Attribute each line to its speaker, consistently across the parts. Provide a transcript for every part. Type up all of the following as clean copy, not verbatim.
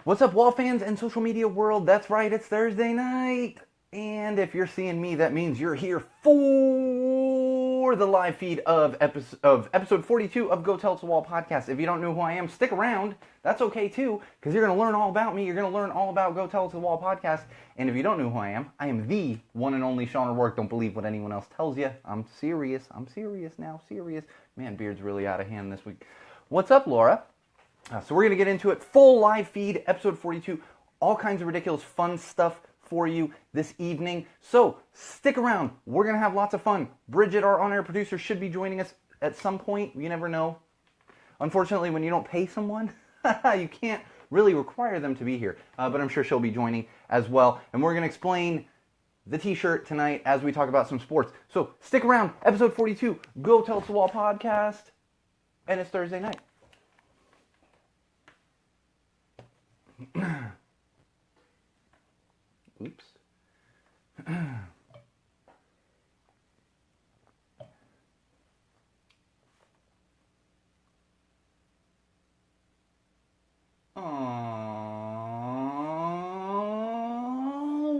Speaker 1: What's up, Wall fans and social media world? That's right, it's Thursday night. And if you're seeing me, that means you're here for the live feed of episode 42 of Go Tell It to the Wall podcast. If you don't know who I am, stick around. That's okay too, because you're going to learn all about me. You're going to learn all about Go Tell It to the Wall podcast. And if you don't know who I am the one and only Sean O'Rourke. Don't believe what anyone else tells you. I'm serious now, serious. Man, beard's really out of hand this week. What's up, Laura? So we're going to get into it. Full live feed, episode 42. All kinds of ridiculous fun stuff for you this evening. So stick around. We're going to have lots of fun. Bridget, our on-air producer, should be joining us at some point. You never know. Unfortunately, when you don't pay someone, you can't really require them to be here. But I'm sure she'll be joining as well. And we're going to explain the t-shirt tonight as we talk about some sports. So stick around. Episode 42, Go Tell It to the Wall podcast. And it's Thursday night. Oops. All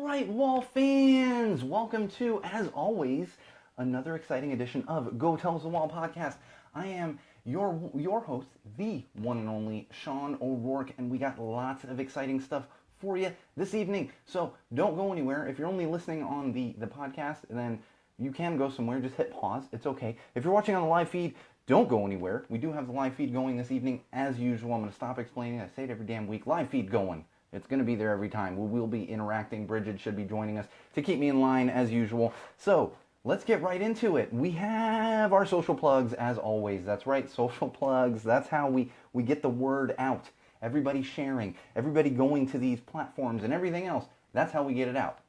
Speaker 1: right, Wall fans, welcome to, as always, another exciting edition of Go Tell It to the Wall podcast. I am your host, the one and only Sean O'Rourke, and we got lots of exciting stuff for you this evening. So don't go anywhere. If you're only listening on the podcast, then you can go somewhere. Just hit pause. It's okay. If you're watching on the live feed, don't go anywhere. We do have the live feed going this evening as usual. I'm going to stop explaining. I say it every damn week. Live feed going. It's going to be there every time. We will be interacting. Bridget should be joining us to keep me in line as usual. So let's get right into it. We have our social plugs as always. That's right, social plugs. That's how we get the word out. Everybody sharing, everybody going to these platforms and everything else. That's how we get it out.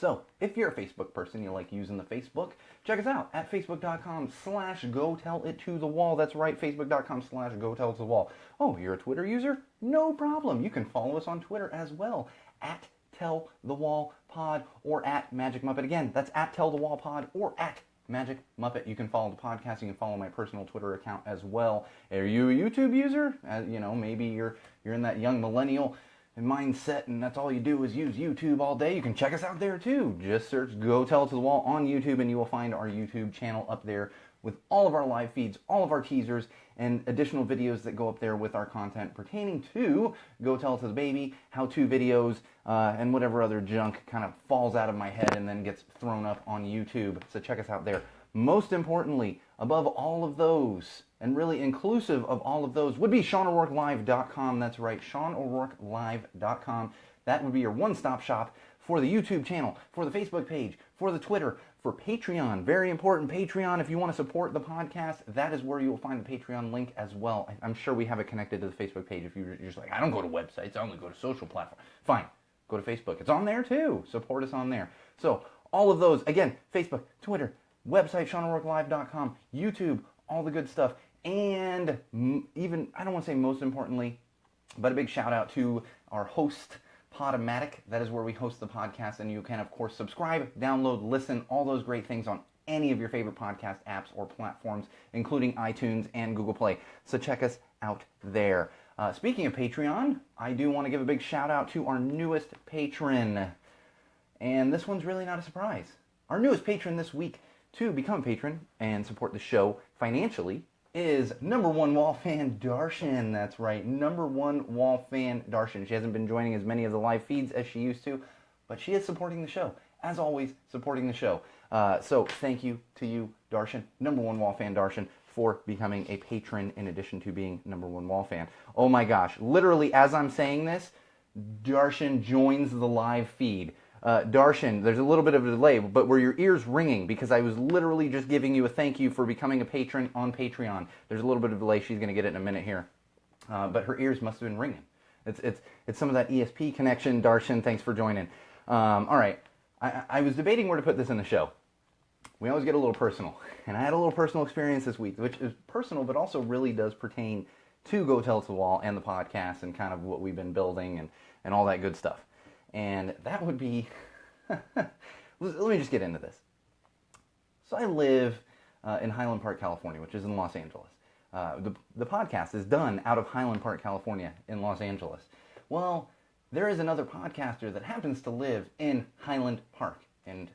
Speaker 1: So if you're a Facebook person, you like using the Facebook, check us out at facebook.com/GoTellItToTheWall. That's right, facebook.com/GoTellItToTheWall. Oh, you're a Twitter user? No problem. You can follow us on Twitter as well at Tell the Wall Pod or at Magic Muppet. Again, that's at Tell the Wall Pod or at Magic Muppet. You can follow the podcast. You can follow my personal Twitter account as well. Are you a YouTube user? Maybe you're in that young millennial mindset and that's all you do is use YouTube all day. You can check us out there too. Just search Go Tell It to the Wall on YouTube and you will find our YouTube channel up there with all of our live feeds, all of our teasers, and additional videos that go up there with our content pertaining to Go Tell It to the Baby, how-to videos, and whatever other junk kind of falls out of my head and then gets thrown up on YouTube. So check us out there. Most importantly, above all of those, and really inclusive of all of those, would be SeanO'RourkeLive.com. That's right, SeanO'RourkeLive.com. That would be your one-stop shop for the YouTube channel, for the Facebook page, for the Twitter, for Patreon. Very important, Patreon. If you want to support the podcast, that is where you will find the Patreon link as well. I'm sure we have it connected to the Facebook page. If you're just like, I don't go to websites, I only go to social platforms. Fine, go to Facebook. It's on there too. Support us on there. So all of those, again, Facebook, Twitter, website, SeanO'RourkeLive.com, YouTube, all the good stuff. And even, I don't want to say most importantly, but a big shout out to our host, Podomatic. That is where we host the podcast, and you can, of course, subscribe, download, listen, all those great things on any of your favorite podcast apps or platforms, including iTunes and Google Play. So check us out there. Speaking of Patreon, I do want to give a big shout out to our newest patron. And this one's really not a surprise. Our newest patron this week to become a patron and support the show financially is number one Wall fan Darshan. That's right, number one Wall fan Darshan. She hasn't been joining as many of the live feeds as she used to, but she is supporting the show. As always, supporting the show. So thank you to you, Darshan, number one Wall fan Darshan, for becoming a patron in addition to being number one Wall fan. Oh my gosh, literally as I'm saying this, Darshan joins the live feed. Darshan, there's a little bit of a delay, but were your ears ringing? Because I was literally just giving you a thank you for becoming a patron on Patreon. There's a little bit of delay. She's going to get it in a minute here. But her ears must have been ringing. It's some of that ESP connection. Darshan, thanks for joining. All right. I was debating where to put this in the show. We always get a little personal. And I had a little personal experience this week, which is personal, but also really does pertain to Go Tell It to the Wall and the podcast and kind of what we've been building and all that good stuff. And that would be, let me just get into this. So I live in Highland Park, California, which is in Los Angeles. The podcast is done out of Highland Park, California in Los Angeles. Well, there is another podcaster that happens to live in Highland Park, and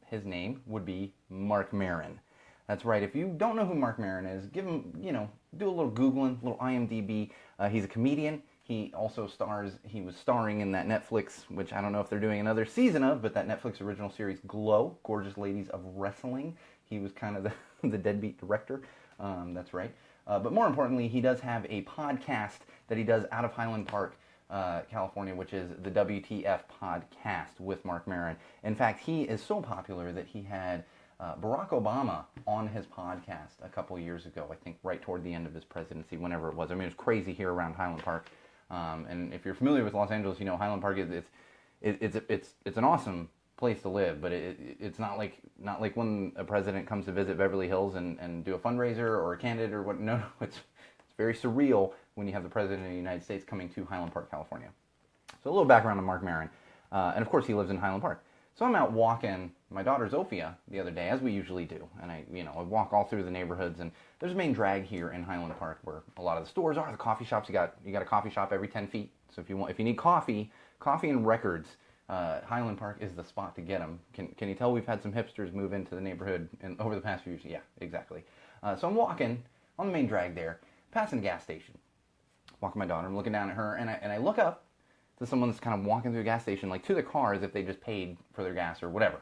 Speaker 1: his name would be Marc Maron. That's right. If you don't know who Marc Maron is, give him, do a little Googling, a little IMDb. He's a comedian. He was starring in that Netflix, which I don't know if they're doing another season of, but that Netflix original series, Glow, Gorgeous Ladies of Wrestling. He was kind of the deadbeat director. That's right. But more importantly, he does have a podcast that he does out of Highland Park, California, which is the WTF Podcast with Marc Maron. In fact, he is so popular that he had Barack Obama on his podcast a couple years ago, I think right toward the end of his presidency, whenever it was. I mean, it was crazy here around Highland Park. And if you're familiar with Los Angeles, Highland Park it's an awesome place to live, but it's not like when a president comes to visit Beverly Hills and do a fundraiser or a candidate or what. No, it's very surreal when you have the president of the United States coming to Highland Park, California. So a little background on Marc Maron, and of course he lives in Highland Park. So I'm out walking my daughter Zofia the other day, as we usually do, and I walk all through the neighborhoods, and there's a main drag here in Highland Park where a lot of the stores are, the coffee shops. You got a coffee shop every 10 feet. So if you need coffee and records, Highland Park is the spot to get them. Can you tell we've had some hipsters move into the neighborhood over the past few years? Yeah, exactly. So I'm walking on the main drag there, passing a gas station. Walking my daughter, I'm looking down at her, and I look up to someone that's kind of walking through a gas station, like to the car as if they just paid for their gas or whatever.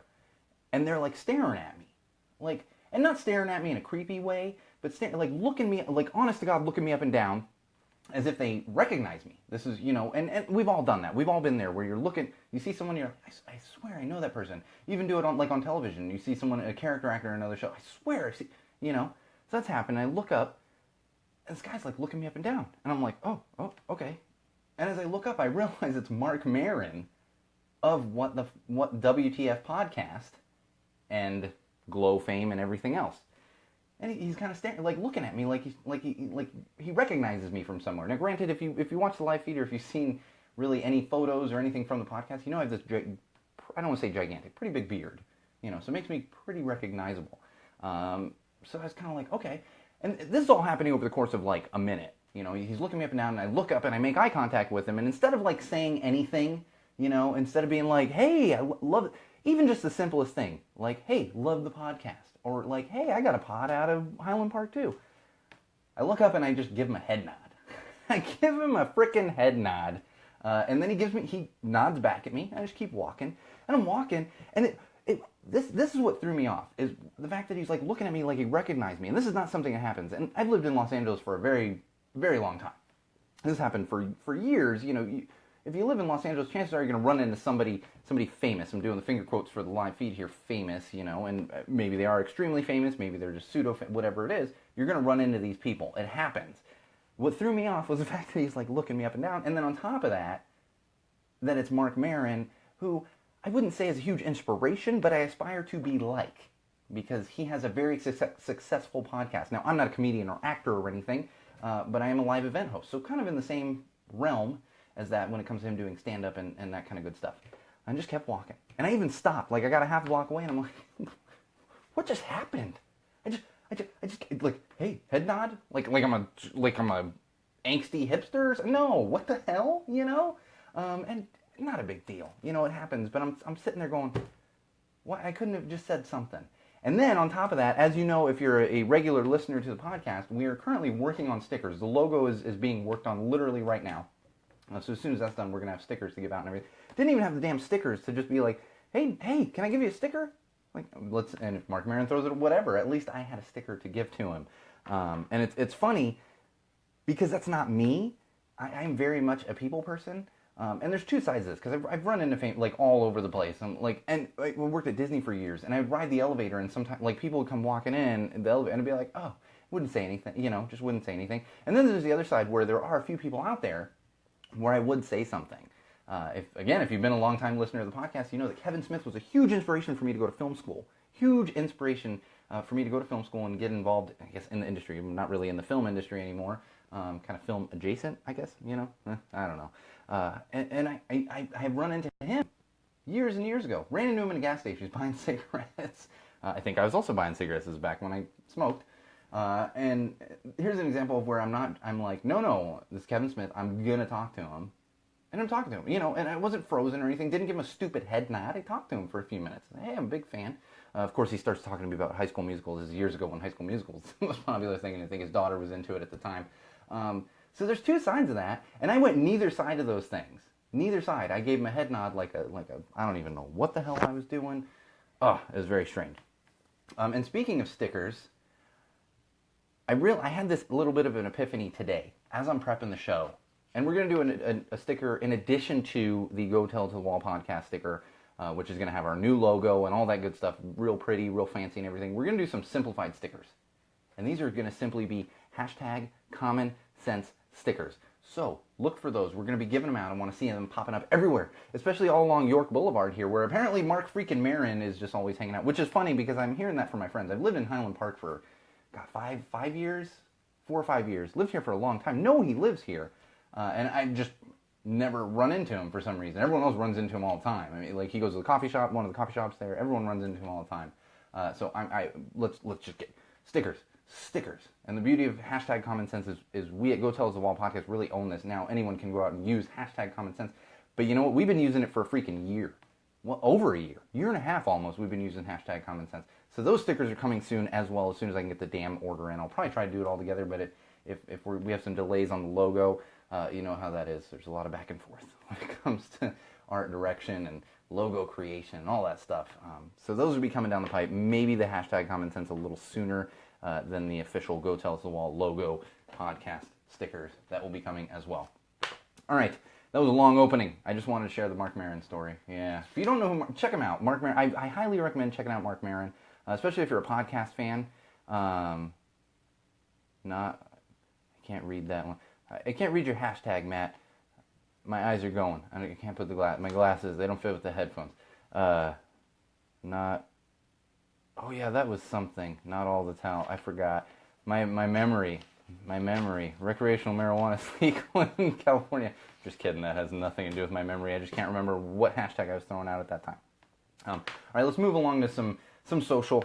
Speaker 1: And they're like staring at me. And not staring at me in a creepy way, but looking me, like honest to God, looking me up and down as if they recognize me. This is, and we've all done that. We've all been there where you see someone, you're like, I swear I know that person. You even do it on television. You see someone, a character actor in another show, I swear I see, So that's happened. I look up, and this guy's like looking me up and down. And I'm like, oh, okay. And as I look up, I realize it's Marc Maron of what WTF Podcast and Glow fame and everything else. And he's kind of staring, looking at me like he recognizes me from somewhere. Now, granted, if you watch the live feed or if you've seen really any photos or anything from the podcast, I have this I don't want to say gigantic, pretty big beard, so it makes me pretty recognizable. So I was kind of like, okay. And this is all happening over the course of a minute. He's looking me up and down, and I look up and I make eye contact with him, and instead of saying anything, instead of being like, hey, I love it, even just the simplest thing, like, hey, love the podcast, or like, hey, I got a pod out of Highland Park too. I look up and I just give him a head nod. I give him a freaking head nod, and then he nods back at me. I just keep walking, and I'm walking, and this is what threw me off, is the fact that he's looking at me like he recognized me, and this is not something that happens. And I've lived in Los Angeles for a very, very long time. This happened for years. If you live in Los Angeles, chances are you're going to run into somebody famous. I'm doing the finger quotes for the live feed here, famous, and maybe they are extremely famous, maybe they're just whatever it is. You're going to run into these people. It happens. What threw me off was the fact that he's looking me up and down, and then on top of that it's Marc Maron, who I wouldn't say is a huge inspiration, but I aspire to be like, because he has a very successful podcast. Now, I'm not a comedian or actor or anything, but I am a live event host, so kind of in the same realm as that when it comes to him doing stand-up and that kind of good stuff. I just kept walking. And I even stopped. I got a half block away, and I'm like, what just happened? I just hey, head nod? Like I'm a angsty hipster? No, what the hell? And not a big deal. It happens, but I'm sitting there going, what? I couldn't have just said something. And then on top of that, as you know, if you're a regular listener to the podcast, we are currently working on stickers. The logo is being worked on literally right now. So as soon as that's done, we're going to have stickers to give out and everything. Didn't even have the damn stickers to just be like, hey, can I give you a sticker? And if Marc Maron throws it, whatever, at least I had a sticker to give to him. And it's funny because that's not me. I'm very much a people person. And there's two sides to this, because I've run into fame all over the place. We worked at Disney for years, and I'd ride the elevator, and sometimes people would come walking in the elevator, and I'd be like, oh, wouldn't say anything, just wouldn't say anything. And then there's the other side where there are a few people out there where I would say something. If you've been a long-time listener of the podcast, you know that Kevin Smith was a huge inspiration for me to go to film school. Huge inspiration for me to go to film school and get involved, I guess, in the industry. I'm not really in the film industry anymore. Kind of film adjacent, I guess, I don't know. And I have run into him years and years ago. Ran into him in a gas station. He's buying cigarettes. I think I was also buying cigarettes. This is back when I smoked. And here's an example of where I'm like, no, this is Kevin Smith. I'm going to talk to him. And I'm talking to him, you know, and I wasn't frozen or anything. Didn't give him a stupid head nod. I talked to him for a few minutes. Hey, I'm a big fan. Of course, he starts talking to me about High School Musicals. This is years ago when High School Musicals was the most popular thing, and I think his daughter was into it at the time. So there's two sides of that, and I went neither side of those things. Neither side. I gave him a head nod like a I don't even know what the hell I was doing. Oh, it was very strange. And speaking of stickers, I had this little bit of an epiphany today as I'm prepping the show. And we're going to do a sticker in addition to the Go Tell to the Wall podcast sticker, which is going to have our new logo and all that good stuff, real pretty, real fancy and everything. We're going to do some simplified stickers. And these are going to simply be hashtag common sense stickers. So look for those. We're going to be giving them out. I want to see them popping up everywhere, especially all along York Boulevard here, where apparently Mark freaking Maron is just always hanging out, which is funny because I'm hearing that from my friends. I've lived in Highland Park for, God, 5 years? 4 or 5 years. Lived here for a long time. No, he lives here. And I just never run into him for some reason. Everyone else runs into him all the time. I mean, like he goes to the coffee shop, one of the coffee shops there. Everyone runs into him all the time. So let's just get stickers. And the beauty of hashtag common sense is we at Go Tell Us the Wall podcast really own this. Now anyone can go out and use hashtag common sense. But you know what? We've been using it for a freaking year. Well, over a year and a half almost, we've been using hashtag common sense. So those stickers are coming soon as I can get the damn order in. I'll probably try to do it all together, but if we have some delays on the logo, you know how that is. There's a lot of back and forth when it comes to art direction and logo creation and all that stuff. So those will be coming down the pipe. Maybe the hashtag common sense a little sooner than the official Go Tell Us the Wall logo podcast stickers. That will be coming as well. All right. That was a long opening. I just wanted to share the Mark Maron story. Yeah. If you don't know who check him out. Mark Maron. I highly recommend checking out Mark Maron, especially if you're a podcast fan. I can't read that one. I can't read your hashtag, Matt. My eyes are going. I can't put my glasses. They don't fit with the headphones. Oh yeah, that was something. Not all the talent. I forgot. My memory. Recreational marijuana is legal in California. Just kidding. That has nothing to do with my memory. I just can't remember what hashtag I was throwing out at that time. All right, let's move along to some social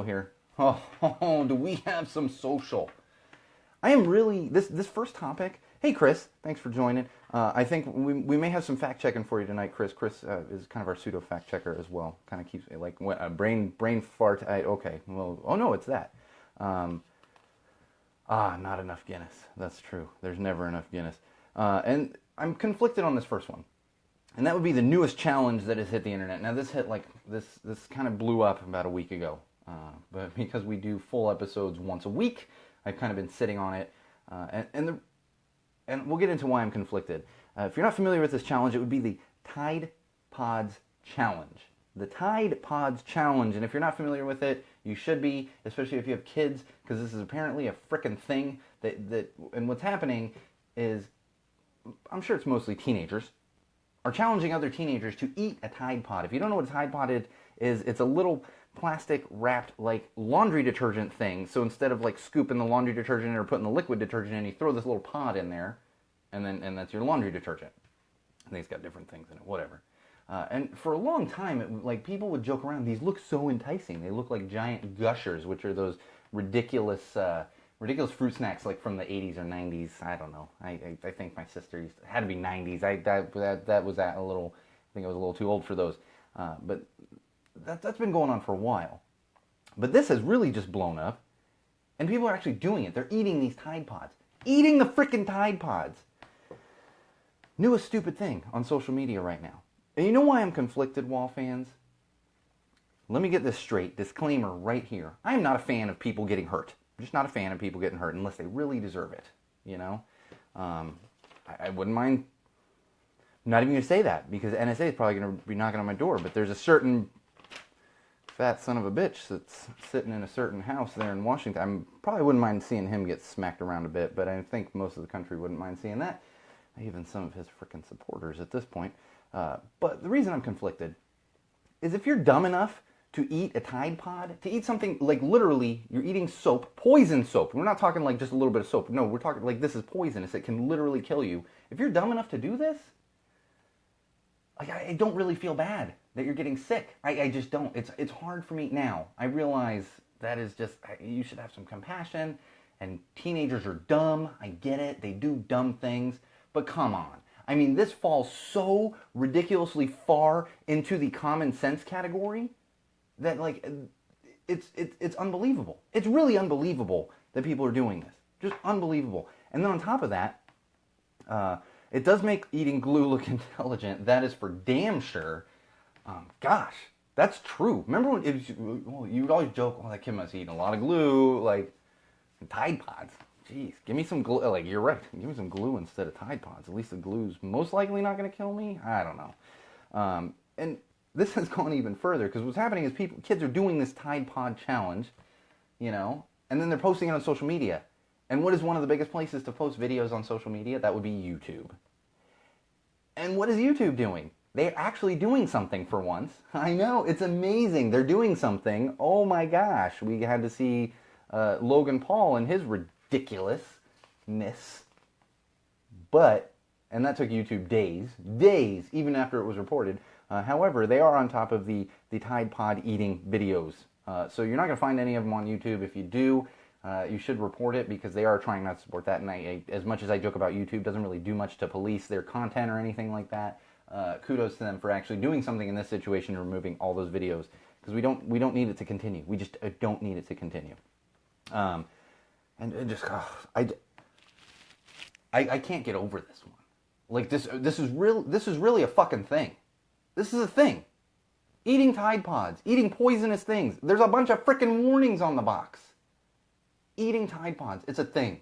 Speaker 1: here. Oh, do we have some social? I am really this first topic. Hey, Chris, thanks for joining. I think we may have some fact checking for you tonight, Chris. Chris is kind of our pseudo fact checker as well. Kind of keeps like brain fart. Okay, well, oh no, it's that. Not enough Guinness. That's true. There's never enough Guinness. And I'm conflicted on this first one. And that would be the newest challenge that has hit the internet. Now this hit this kind of blew up about a week ago. But because we do full episodes once a week, I've kind of been sitting on it. And we'll get into why I'm conflicted. If you're not familiar with this challenge, it would be the Tide Pods Challenge. The Tide Pods Challenge. And if you're not familiar with it, you should be, especially if you have kids, because this is apparently a frickin' thing. And what's happening is, I'm sure it's mostly teenagers, are challenging other teenagers to eat a Tide Pod. If you don't know what a Tide Pod is, it's a little plastic wrapped like laundry detergent thing. So instead of like scooping the laundry detergent in or putting the liquid detergent in, you throw this little pod in there, and that's your laundry detergent. I think it's got different things in it, whatever. And for a long time, people would joke around. These look so enticing. They look like giant gushers, which are those ridiculous fruit snacks like from the 80s or 90s. I don't know. I think my sister had to be 90s. That was a little. I think I was a little too old for those. But that's been going on for a while. But this has really just blown up, and people are actually doing it. They're eating these Tide Pods. Eating the frickin' Tide Pods. Newest stupid thing on social media right now. And you know why I'm conflicted, Wall fans? Let me get this straight. Disclaimer right here. I am not a fan of people getting hurt. I'm just not a fan of people getting hurt unless they really deserve it. You know? I wouldn't mind. I'm not even going to say that because NSA is probably going to be knocking on my door. But there's a certain fat son of a bitch that's sitting in a certain house there in Washington. I probably wouldn't mind seeing him get smacked around a bit, but I think most of the country wouldn't mind seeing that. Even some of his frickin' supporters at this point. But the reason I'm conflicted is if you're dumb enough to eat a Tide Pod, to eat something like literally you're eating soap, poison soap. We're not talking like just a little bit of soap. No, we're talking like this is poisonous. It can literally kill you. If you're dumb enough to do this, I don't really feel bad that you're getting sick. I just don't. It's hard for me now. I realize that is just, you should have some compassion, and teenagers are dumb. I get it. They do dumb things. But come on. I mean, this falls so ridiculously far into the common sense category that, like, it's unbelievable. It's really unbelievable that people are doing this. Just unbelievable. And then on top of that, it does make eating glue look intelligent. That is for damn sure. Gosh, that's true. Remember when you'd always joke, "Oh, that kid must eat a lot of glue," like Tide Pods. Jeez, give me some glue. Like, you're right. Give me some glue instead of Tide Pods. At least the glue's most likely not going to kill me. I don't know. And this has gone even further because what's happening is kids are doing this Tide Pod challenge, and then they're posting it on social media. And what is one of the biggest places to post videos on social media? That would be YouTube. And what is YouTube doing? They're actually doing something for once. I know, it's amazing. They're doing something. Oh my gosh, we had to see Logan Paul and his ridiculousness. And that took YouTube days, even after it was reported. However, they are on top of the Tide Pod eating videos. So you're not going to find any of them on YouTube. If you do, you should report it because they are trying not to support that. And as much as I joke about YouTube, doesn't really do much to police their content or anything like that. Kudos to them for actually doing something in this situation and removing all those videos because we don't need it to continue. We just don't need it to continue. And it just I can't get over this one. Like this is really a fucking thing. This is a thing. Eating Tide Pods, eating poisonous things. There's a bunch of freaking warnings on the box. Eating Tide Pods, it's a thing.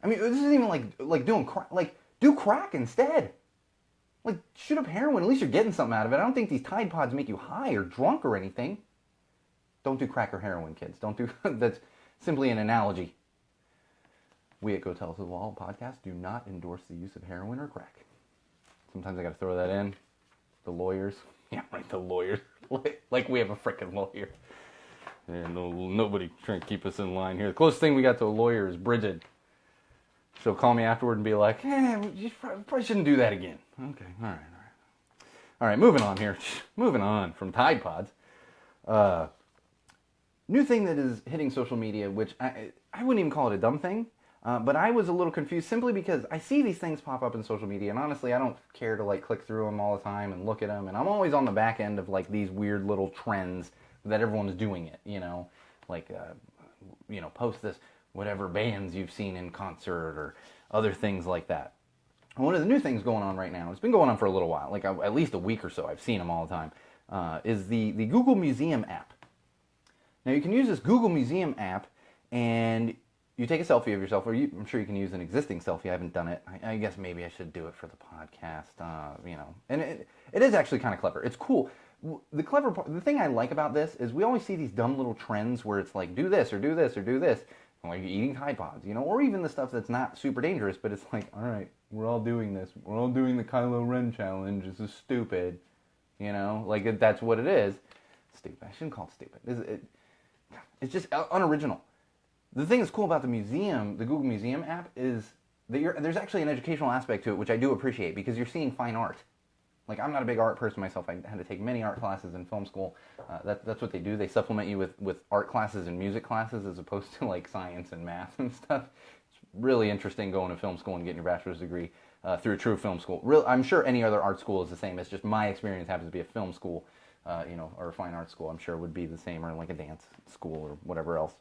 Speaker 1: I mean, this isn't even like doing crack. Like, do crack instead. Like, shoot up heroin. At least you're getting something out of it. I don't think these Tide Pods make you high or drunk or anything. Don't do crack or heroin, kids. Don't do. That's simply an analogy. We at Go Tell Us the Wall podcast do not endorse the use of heroin or crack. Sometimes I got to throw that in. The lawyers. Yeah, right. The lawyers. Like we have a freaking lawyer. And nobody trying to keep us in line here. The closest thing we got to a lawyer is Bridget. She'll call me afterward and be like, you probably shouldn't do that again. Okay, all right, moving on here. Moving on from Tide Pods. New thing that is hitting social media, which I wouldn't even call it a dumb thing, but I was a little confused simply because I see these things pop up in social media, and honestly, I don't care to click through them all the time and look at them, and I'm always on the back end of these weird little trends that everyone's doing it, post this, whatever bands you've seen in concert or other things like that. And one of the new things going on right now, it's been going on for a little while, at least a week or so, I've seen them all the time, is the Google Museum app. Now you can use this Google Museum app and you take a selfie of yourself, or I'm sure you can use an existing selfie. I haven't done it. I guess maybe I should do it for the podcast, And it is actually kind of clever. It's cool. The clever part, the thing I like about this is we always see these dumb little trends where it's like, do this or do this or do this, like eating Tide Pods, or even the stuff that's not super dangerous, but it's like, all right, we're all doing this. We're all doing the Kylo Ren challenge. This is stupid, that's what it is. Stupid. I shouldn't call it stupid. It's just unoriginal. The thing that's cool about the museum, the Google Museum app, is that there's actually an educational aspect to it, which I do appreciate because you're seeing fine art. I'm not a big art person myself. I had to take many art classes in film school. That's what they do. They supplement you with art classes and music classes as opposed to science and math and stuff. It's really interesting going to film school and getting your bachelor's degree through a true film school. I'm sure any other art school is the same. It's just my experience happens to be a film school, or a fine art school. I'm sure would be the same, or a dance school or whatever else.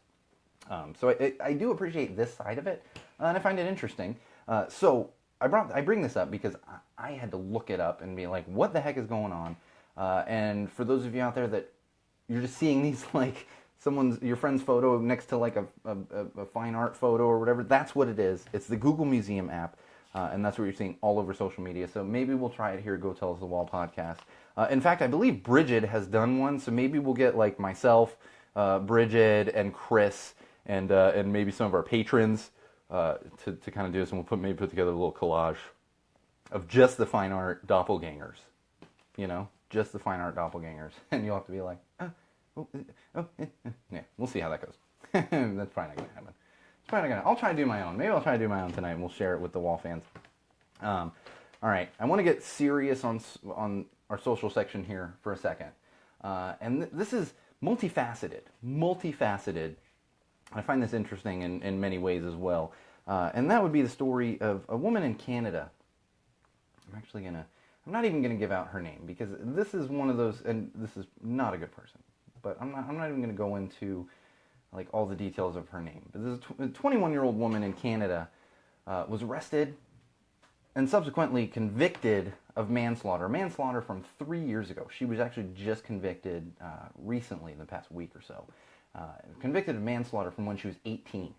Speaker 1: So I do appreciate this side of it, and I find it interesting. So I bring this up because I had to look it up and be like, what the heck is going on? And for those of you out there that you're just seeing these your friend's photo next to a fine art photo or whatever, that's what it is. It's the Google Museum app, and that's what you're seeing all over social media. So maybe we'll try it here at Go Tell Us the Wall podcast. In fact, I believe Bridget has done one, so maybe we'll get myself, Bridget, and Chris, and maybe some of our patrons to kind of do this, and we'll maybe put together a little collage of just the fine art doppelgangers, just the fine art doppelgangers, and you'll have to be like, yeah, we'll see how that goes. That's probably not going to happen. It's probably not going to. I'll try to do my own. Maybe I'll try to do my own tonight, and we'll share it with the Wall fans. All right, I want to get serious on our social section here for a second, and this is multifaceted. I find this interesting in many ways as well. And that would be the story of a woman in Canada I'm not even gonna give out her name because this is one of those, and this is not a good person. But I'm not even gonna go into like all the details of her name. But this is a 21-year-old woman in Canada was arrested and subsequently convicted of manslaughter from 3 years ago. She was actually just convicted recently in the past week or so. Convicted of manslaughter from when she was 18.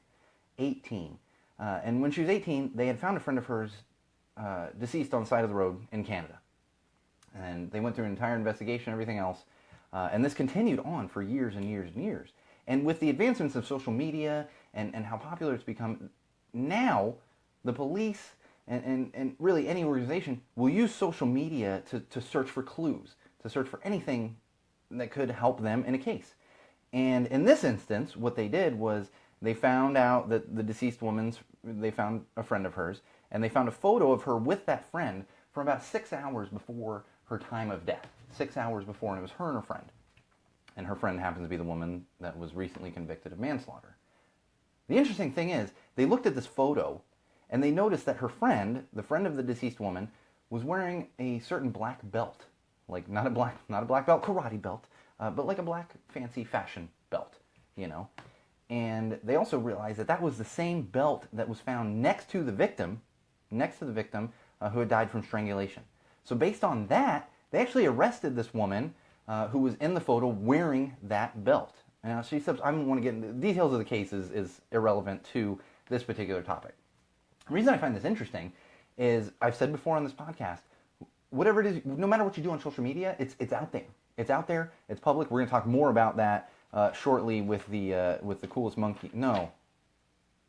Speaker 1: 18. And when she was 18, they had found a friend of hers deceased on the side of the road in Canada. And they went through an entire investigation, everything else. And this continued on for years and years and years. And with the advancements of social media and how popular it's become, now the police and really any organization will use social media to search for clues, to search for anything that could help them in a case. And in this instance, what they did was they found out that the deceased they found a friend of hers, and they found a photo of her with that friend from about 6 hours before her time of death. 6 hours before, and it was her and her friend. And her friend happens to be the woman that was recently convicted of manslaughter. The interesting thing is, they looked at this photo, and they noticed that her friend, the friend of the deceased woman, was wearing a certain black belt. Like, not a black belt, karate belt, but like a black fancy fashion belt, you know. And they also realized that that was the same belt that was found next to the victim who had died from strangulation. So based on that, they actually arrested this woman who was in the photo wearing that belt. Now, I don't want to get into the details of the case is irrelevant to this particular topic. The reason I find this interesting is, I've said before on this podcast, whatever it is, no matter what you do on social media, it's out there. It's out there. It's public. We're going to talk more about that shortly with the coolest monkey. No,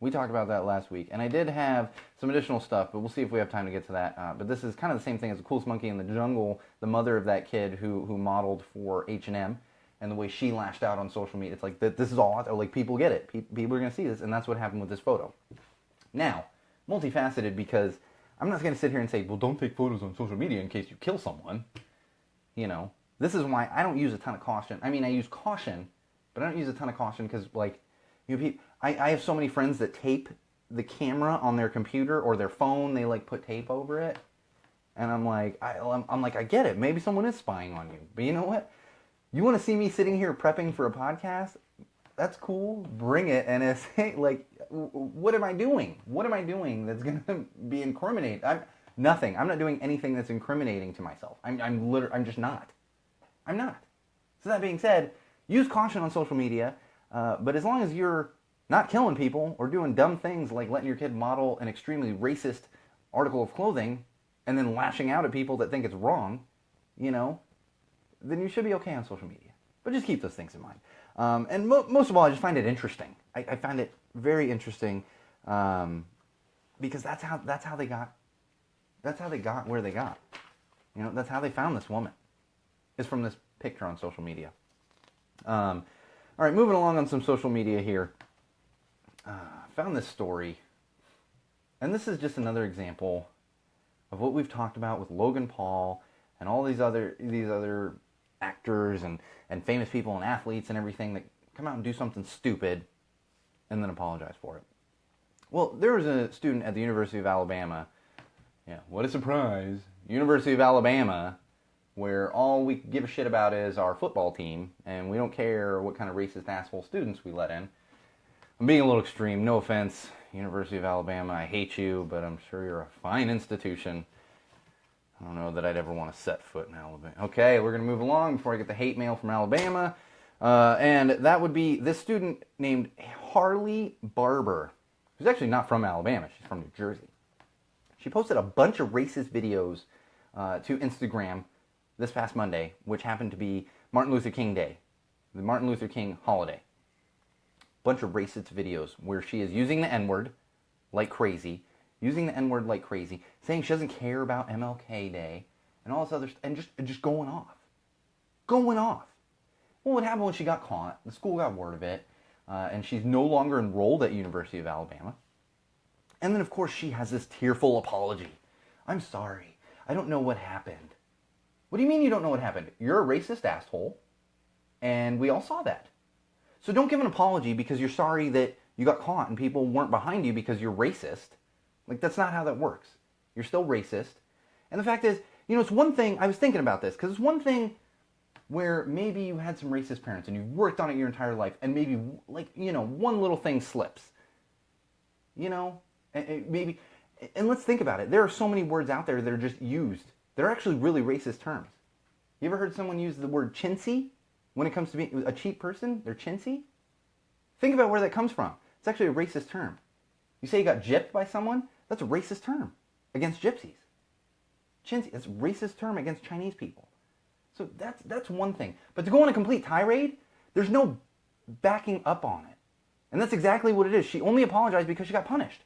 Speaker 1: we talked about that last week, and I did have some additional stuff, but we'll see if we have time to get to that. But this is kind of the same thing as the coolest monkey in the jungle, the mother of that kid who modeled for H&M, and the way she lashed out on social media. It's like, this is all out there. Like, people get it. People are going to see this, and that's what happened with this photo. Now, multifaceted, because I'm not going to sit here and say, well, don't take photos on social media in case you kill someone. You know, this is why I don't use a ton of caution. I mean, I use caution, but I don't use a ton of caution because, like, I have so many friends that tape the camera on their computer or their phone. They, like, put tape over it. And I'm like, I get it. Maybe someone is spying on you. But you know what? You want to see me sitting here prepping for a podcast? That's cool. Bring it. And it's like, what am I doing? What am I doing that's going to be incriminating? Nothing. I'm not doing anything that's incriminating to myself. I'm just not. I'm not. So that being said, use caution on social media. But as long as you're not killing people or doing dumb things like letting your kid model an extremely racist article of clothing and then lashing out at people that think it's wrong, you know, then you should be okay on social media. But just keep those things in mind. And most of all, I just find it interesting. I find it very interesting because that's how they got where they got. You know, that's how they found this woman. Is from this picture on social media. All right, moving along on some social media here. Found this story, and this is just another example of what we've talked about with Logan Paul and all these other actors and famous people and athletes and everything that come out and do something stupid and then apologize for it. Well, there was a student at the University of Alabama. Yeah, what a surprise. University of Alabama, where all we give a shit about is our football team, and we don't care what kind of racist asshole students we let in. I'm being a little extreme, no offense, University of Alabama, I hate you, but I'm sure you're a fine institution. I don't know that I'd ever want to set foot in Alabama. Okay, we're going to move along before I get the hate mail from Alabama. And that would be this student named Harley Barber, who's actually not from Alabama, she's from New Jersey. She posted a bunch of racist videos to Instagram this past Monday, which happened to be Martin Luther King Day, the Martin Luther King holiday. Bunch of racist videos where she is using the N-word like crazy, saying she doesn't care about MLK Day, and all this other stuff, and just going off. Well, what happened when she got caught? The school got word of it, and she's no longer enrolled at University of Alabama. And then, of course, she has this tearful apology. I'm sorry. I don't know what happened. What do you mean you don't know what happened? You're a racist asshole, and we all saw that. So don't give an apology because you're sorry that you got caught and people weren't behind you because you're racist. Like, that's not how that works. You're still racist, And the fact is, it's one thing, I was thinking about this, because it's one thing where maybe you had some racist parents and you've worked on it your entire life, and maybe, one little thing slips. Maybe, and let's think about it. There are so many words out there that are just used. They're actually really racist terms. You ever heard someone use the word chintzy when it comes to being a cheap person? They're chintzy? Think about where that comes from. It's actually a racist term. You say you got gypped by someone? That's a racist term against gypsies. Chintzy, that's a racist term against Chinese people. So that's one thing. But to go on a complete tirade, there's no backing up on it. And that's exactly what it is. She only apologized because she got punished.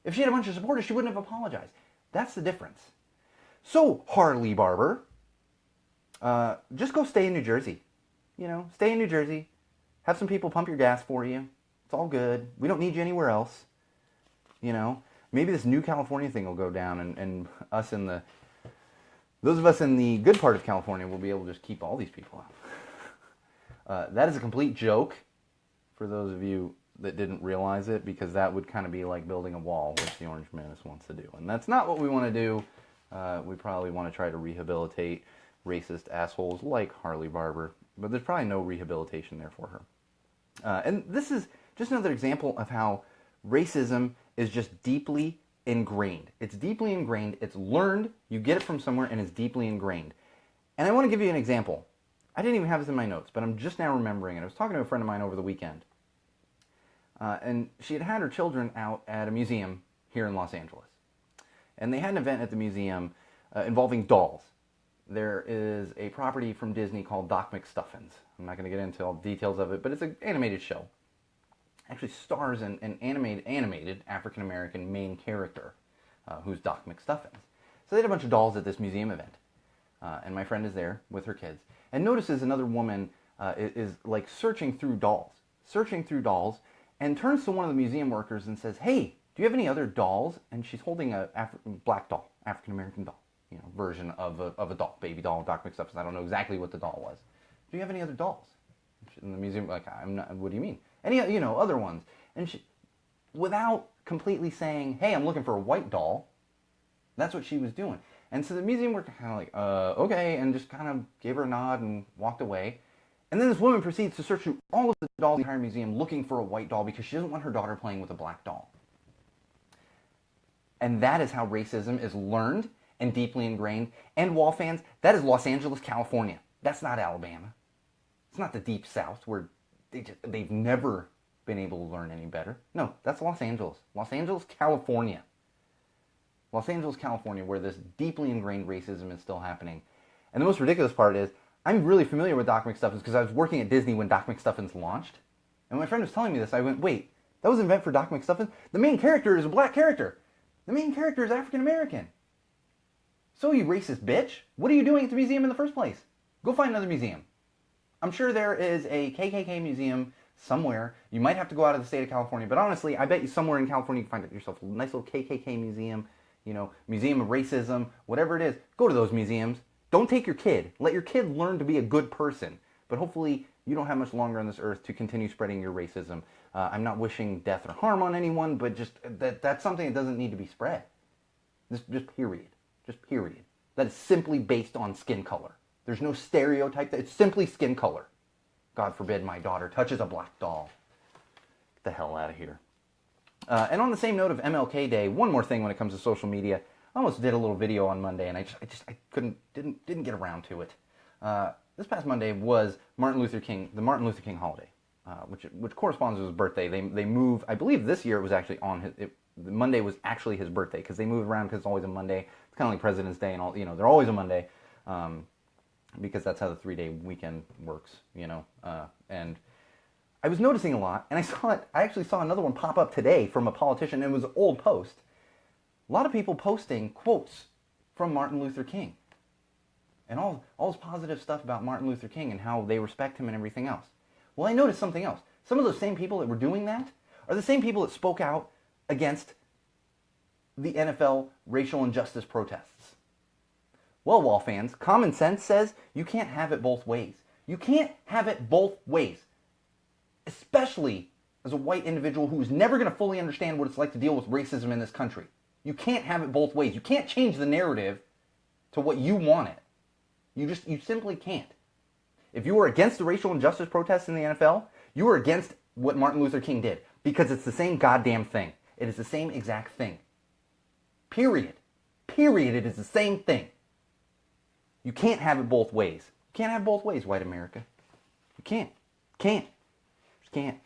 Speaker 1: If she had a bunch of supporters, she wouldn't have apologized. That's the difference. So, Harley Barber, just go stay in New Jersey. Stay in New Jersey. Have some people pump your gas for you. It's all good. We don't need you anywhere else. Maybe this new California thing will go down, and those of us in the good part of California will be able to just keep all these people out. That is a complete joke for those of you that didn't realize it, because that would kind of be like building a wall, which the Orange Menace wants to do. And that's not what we want to do. We probably want to try to rehabilitate racist assholes like Harley Barber, but there's probably no rehabilitation there for her. And this is just another example of how racism is just deeply ingrained. It's deeply ingrained. It's learned. You get it from somewhere, and it's deeply ingrained. And I want to give you an example. I didn't even have this in my notes, but I'm just now remembering it. I was talking to a friend of mine over the weekend, and she had her children out at a museum here in Los Angeles. And they had an event at the museum involving dolls. There is a property from Disney called Doc McStuffins. I'm not going to get into all the details of it, but it's an animated show. Actually stars an animated African-American main character who's Doc McStuffins. So they had a bunch of dolls at this museum event. And my friend is there with her kids and notices another woman is like searching through dolls, and turns to one of the museum workers and says, "Hey, do you have any other dolls?" And she's holding a black doll, African-American doll, version of a doll, baby doll, Doc McStuffins. I don't know exactly what the doll was. "Do you have any other dolls?" In the museum, like, "I'm not, what do you mean? Any, other ones?" And she, without completely saying, "Hey, I'm looking for a white doll," that's what she was doing. And so the museum worker kind of like, okay, and just kind of gave her a nod and walked away. And then this woman proceeds to search through all of the dolls in the entire museum looking for a white doll because she doesn't want her daughter playing with a black doll. And that is how racism is learned and deeply ingrained. And wall fans, that is Los Angeles, California. That's not Alabama. It's not the Deep South where they've never been able to learn any better. No, that's Los Angeles. Los Angeles, California. Los Angeles, California, where this deeply ingrained racism is still happening. And the most ridiculous part is, I'm really familiar with Doc McStuffins because I was working at Disney when Doc McStuffins launched. And when my friend was telling me this, I went, wait, that was an event for Doc McStuffins? The main character is a black character. The main character is African American. So you racist bitch, what are you doing at the museum in the first place? Go find another museum. I'm sure there is a KKK museum somewhere. You might have to go out of the state of California, but honestly, I bet you somewhere in California you can find yourself a nice little KKK museum, museum of racism, whatever it is. Go to those museums. Don't take your kid. Let your kid learn to be a good person. But hopefully, you don't have much longer on this earth to continue spreading your racism. I'm not wishing death or harm on anyone, but just that's something that doesn't need to be spread. Just period. Just period. That is simply based on skin color. There's no stereotype. It's simply skin color. God forbid my daughter touches a black doll. Get the hell out of here. And on the same note of MLK Day, one more thing when it comes to social media. I almost did a little video on Monday, and I didn't get around to it. This past Monday was the Martin Luther King holiday, which corresponds with his birthday. They move. I believe this year it was actually on Monday was actually his birthday because they move around because it's always a Monday. It's kind of like President's Day and all. They're always a Monday. Because that's how the 3-day weekend works, and I was noticing a lot, and I actually saw another one pop up today from a politician, and it was an old post. A lot of people posting quotes from Martin Luther King, and all this positive stuff about Martin Luther King and how they respect him and everything else. Well, I noticed something else. Some of those same people that were doing that are the same people that spoke out against the NFL racial injustice protests. Well, Wall fans, common sense says you can't have it both ways. You can't have it both ways. Especially as a white individual who is never going to fully understand what it's like to deal with racism in this country. You can't have it both ways. You can't change the narrative to what you want it. You simply can't. If you are against the racial injustice protests in the NFL, you are against what Martin Luther King did, because it's the same goddamn thing. It is the same exact thing. Period. Period. It is the same thing. You can't have it both ways. You can't have it both ways, white America. You can't. Can't. Just can't.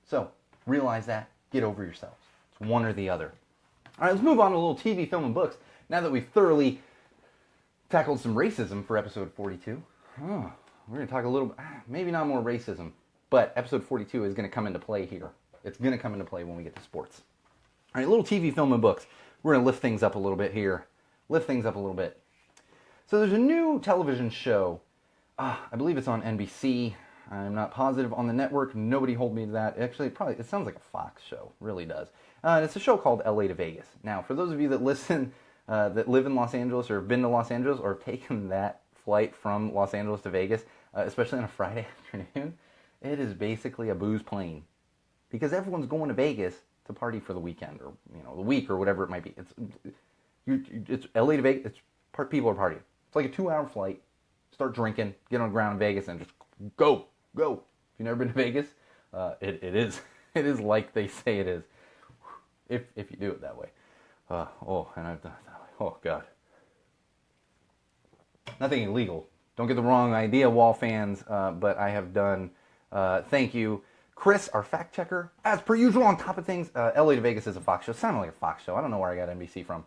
Speaker 1: So, realize that. Get over yourselves. It's one or the other. All right, let's move on to a little TV, film, and books. Now that we've thoroughly tackled some racism for episode 42. We're going to talk a little, maybe not more racism, but episode 42 is going to come into play here. It's going to come into play when we get to sports. All right, little TV, film, and books. We're going to lift things up a little bit here. Lift things up a little bit. So there's a new television show. I believe it's on NBC. I'm not positive on the network. Nobody hold me to that. Actually, it sounds like a Fox show. It really does. It's a show called LA to Vegas. Now, for those of you that listen, that live in Los Angeles or have been to Los Angeles or have taken that flight from Los Angeles to Vegas, especially on a Friday afternoon, it is basically a booze plane. Because everyone's going to Vegas to party for the weekend or the week or whatever it might be. It's LA to Vegas. People are partying. It's like a 2-hour flight. Start drinking, get on the ground in Vegas, and just go. If you've never been to Vegas, it is like they say it is. If you do it that way. And I've done it that way. Oh, God. Nothing illegal. Don't get the wrong idea, Wall fans, but I have done, thank you, Chris, our fact checker, as per usual, on top of things. LA to Vegas is a Fox show. It sounded like a Fox show. I don't know where I got NBC from.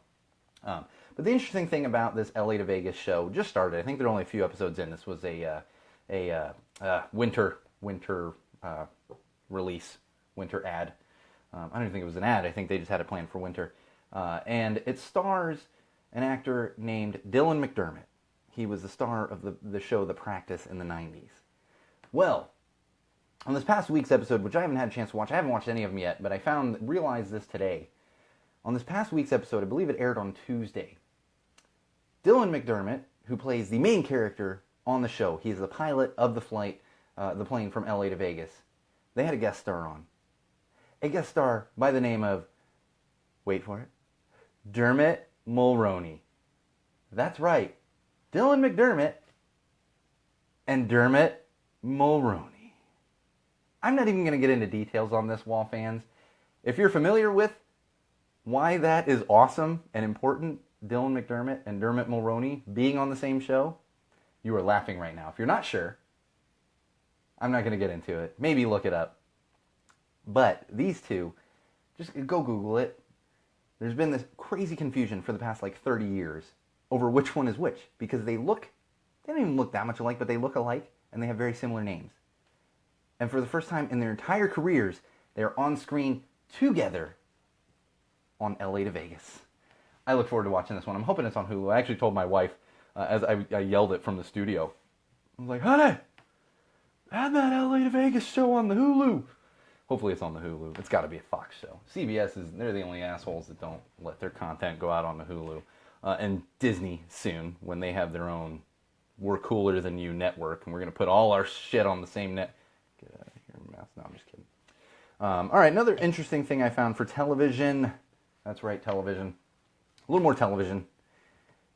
Speaker 1: But the interesting thing about this LA to Vegas show just started. I think there are only a few episodes in. This was a winter release, winter ad. I don't even think it was an ad. I think they just had it planned for winter. And it stars an actor named Dylan McDermott. He was the star of the show The Practice in the 90s. Well, on this past week's episode, which I haven't had a chance to watch, I haven't watched any of them yet, but I realized this today. On this past week's episode, I believe it aired on Tuesday, Dylan McDermott, who plays the main character on the show, he's the pilot of the flight, the plane from LA to Vegas, they had a guest star on. A guest star by the name of, wait for it, Dermot Mulroney. That's right, Dylan McDermott and Dermot Mulroney. I'm not even going to get into details on this, Wall fans. If you're familiar with why that is awesome and important, Dylan McDermott and Dermot Mulroney being on the same show, you are laughing right now. If you're not sure, I'm not going to get into it. Maybe look it up. But these two, just go Google it. There's been this crazy confusion for the past 30 years over which one is which, because they don't even look that much alike, but they look alike and they have very similar names. And for the first time in their entire careers, they're on screen together on LA to Vegas. I look forward to watching this one. I'm hoping it's on Hulu. I actually told my wife as I yelled it from the studio. I was like, honey, add that LA to Vegas show on the Hulu. Hopefully it's on the Hulu. It's got to be a Fox show. CBS they're the only assholes that don't let their content go out on the Hulu. And Disney soon, when they have their own We're Cooler Than You network, and we're going to put all our shit on the same net. Get out of here, mouse. No, I'm just kidding. All right, another interesting thing I found for television, that's right, television, a little more television,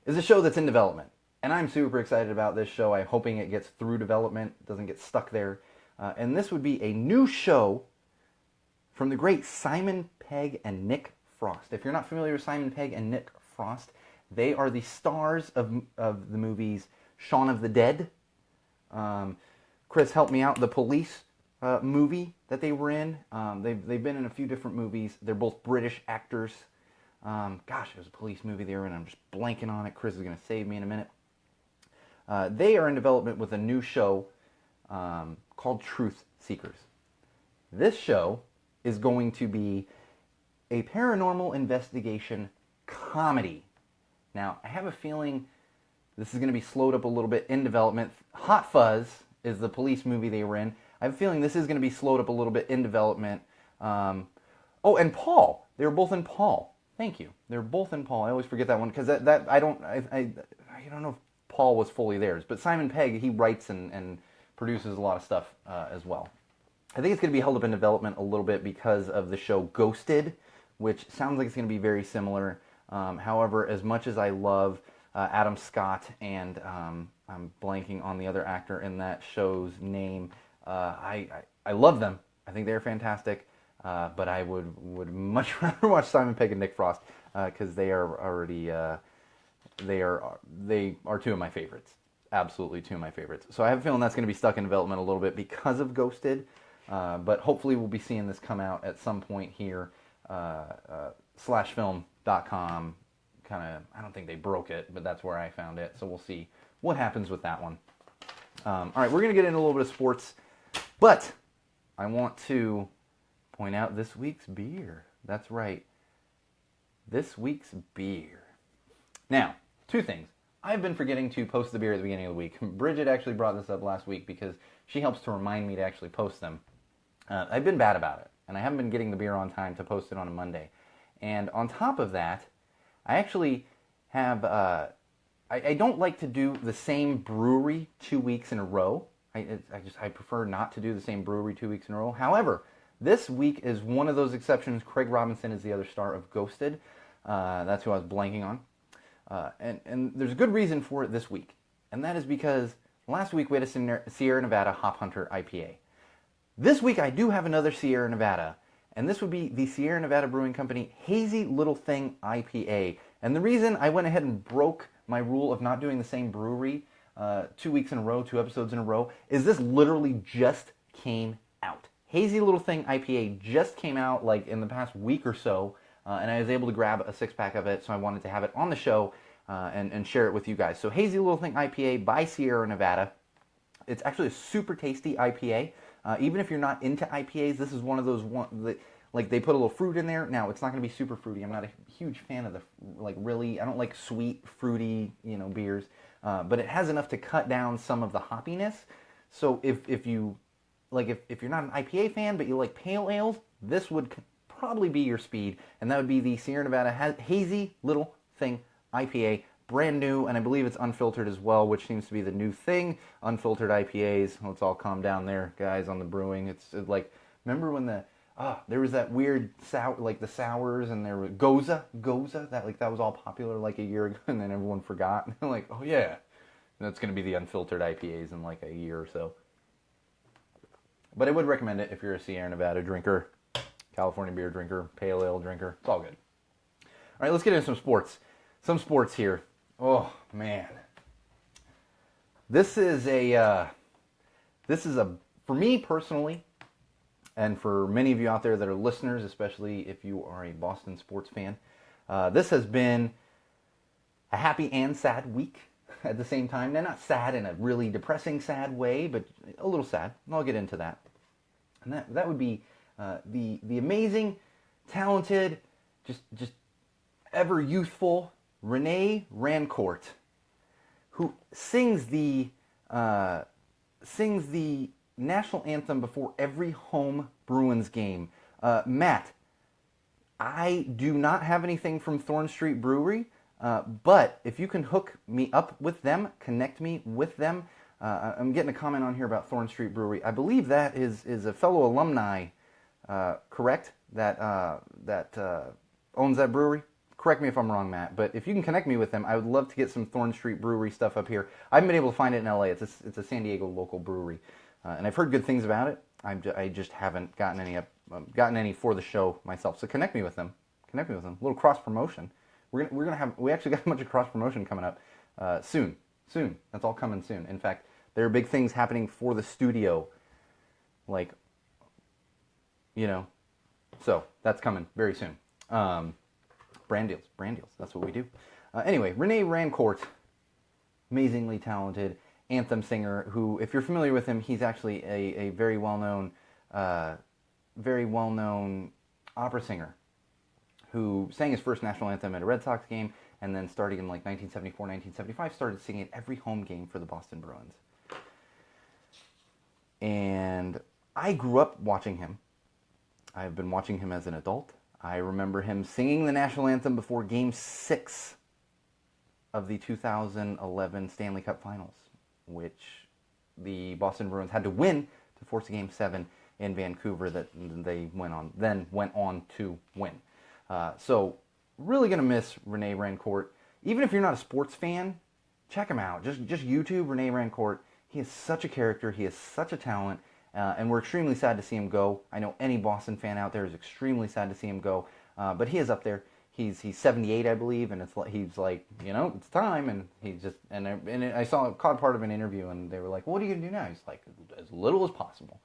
Speaker 1: is a show that's in development. And I'm super excited about this show. I'm hoping it gets through development, doesn't get stuck there. And this would be a new show from the great Simon Pegg and Nick Frost. If you're not familiar with Simon Pegg and Nick Frost, they are the stars of the movies Shaun of the Dead. Chris, help me out. The Police movie that they were in. They've been in a few different movies. They're both British actors. Gosh, it was a police movie they were in. I'm just blanking on it. Chris is going to save me in a minute. They are in development with a new show called Truth Seekers. This show is going to be a paranormal investigation comedy. Now, I have a feeling this is going to be slowed up a little bit in development. Hot Fuzz is the police movie they were in. I have a feeling this is going to be slowed up a little bit in development. And Paul. They were both in Paul. Thank you. They're both in Paul. I always forget that one because I don't know if Paul was fully theirs. But Simon Pegg, he writes and produces a lot of stuff as well. I think it's going to be held up in development a little bit because of the show Ghosted, which sounds like it's going to be very similar. However, as much as I love Adam Scott and I'm blanking on the other actor in that show's name, I love them. I think they're fantastic. But I would much rather watch Simon Pegg and Nick Frost because they are already they are two of my favorites. Absolutely two of my favorites. So I have a feeling that's going to be stuck in development a little bit because of Ghosted. But hopefully we'll be seeing this come out at some point here. Slashfilm.com kind of, I don't think they broke it, but that's where I found it. So we'll see what happens with that one. All right, we're going to get into a little bit of sports, but I want to point out this week's beer. That's right. This week's beer. Now, two things. I've been forgetting to post the beer at the beginning of the week. Bridget actually brought this up last week because she helps to remind me to actually post them. I've been bad about it, and I haven't been getting the beer on time to post it on a Monday. And on top of that, I actually have, I don't like to do the same brewery 2 weeks in a row. I prefer not to do the same brewery 2 weeks in a row. However, this week is one of those exceptions. Craig Robinson is the other star of Ghosted. That's who I was blanking on. And there's a good reason for it this week. And that is because last week we had a Sierra Nevada Hop Hunter IPA. This week I do have another Sierra Nevada. And this would be the Sierra Nevada Brewing Company Hazy Little Thing IPA. And the reason I went ahead and broke my rule of not doing the same brewery 2 weeks in a row, 2 episodes in a row, is this literally just came out. Hazy Little Thing IPA just came out like in the past week or so, and I was able to grab a 6-pack of it, so I wanted to have it on the show and share it with you guys. So Hazy Little Thing IPA by Sierra Nevada. It's actually a super tasty IPA. Even if you're not into IPAs, this is one of those that, like, they put a little fruit in there. Now, it's not going to be super fruity. I'm not a huge fan of the, like, really, I don't like sweet, fruity, beers. But it has enough to cut down some of the hoppiness. So if you, like, if you're not an IPA fan, but you like pale ales, this would probably be your speed. And that would be the Sierra Nevada Hazy Little Thing IPA. Brand new, and I believe it's unfiltered as well, which seems to be the new thing. Unfiltered IPAs. Let's all calm down there, guys, on the brewing. It's like, remember when there was that weird sour, like the sours, and there was Goza, that was all popular like a year ago, and then everyone forgot. And they're like, oh yeah, that's going to be the unfiltered IPAs in like a year or so. But I would recommend it if you're a Sierra Nevada drinker, California beer drinker, pale ale drinker. It's all good. All right, let's get into some sports. Some sports here. Oh man, this is for me personally, and for many of you out there that are listeners, especially if you are a Boston sports fan, this has been a happy and sad week at the same time. Now, not sad in a really depressing sad way, but a little sad. And I'll get into that. And that would be the amazing, talented, just ever youthful Rene Rancourt, who sings the national anthem before every home Bruins game. Matt, I do not have anything from Thorn Street Brewery, but if you can hook me up with them, connect me with them. I'm getting a comment on here about Thorn Street Brewery. I believe that is a fellow alumni, correct? That owns that brewery. Correct me if I'm wrong, Matt, but if you can connect me with them, I would love to get some Thorn Street Brewery stuff up here. I haven't been able to find it in LA. It's a San Diego local brewery, and I've heard good things about it. I just haven't gotten any for the show myself. So connect me with them. A little cross promotion. We actually got a bunch of cross promotion coming up soon. That's all coming soon. In fact, there are big things happening for the studio, so that's coming very soon. Brand deals. That's what we do. Anyway, Rene Rancourt, amazingly talented anthem singer who, if you're familiar with him, he's actually a very well-known opera singer who sang his first national anthem at a Red Sox game, and then starting in like 1974, 1975, started singing at every home game for the Boston Bruins. And I grew up watching him. I've been watching him as an adult. I remember him singing the national anthem before Game 6 of the 2011 Stanley Cup Finals, which the Boston Bruins had to win to force a Game 7 in Vancouver that they went on to win. So really going to miss Rene Rancourt. Even if you're not a sports fan, check him out. Just YouTube Rene Rancourt. He is such a character. He is such a talent. And we're extremely sad to see him go. I know any Boston fan out there is extremely sad to see him go. But he is up there. He's 78, I believe, and he's like, it's time. And I caught part of an interview, and they were like, "What are you gonna do now?" He's like, "As little as possible."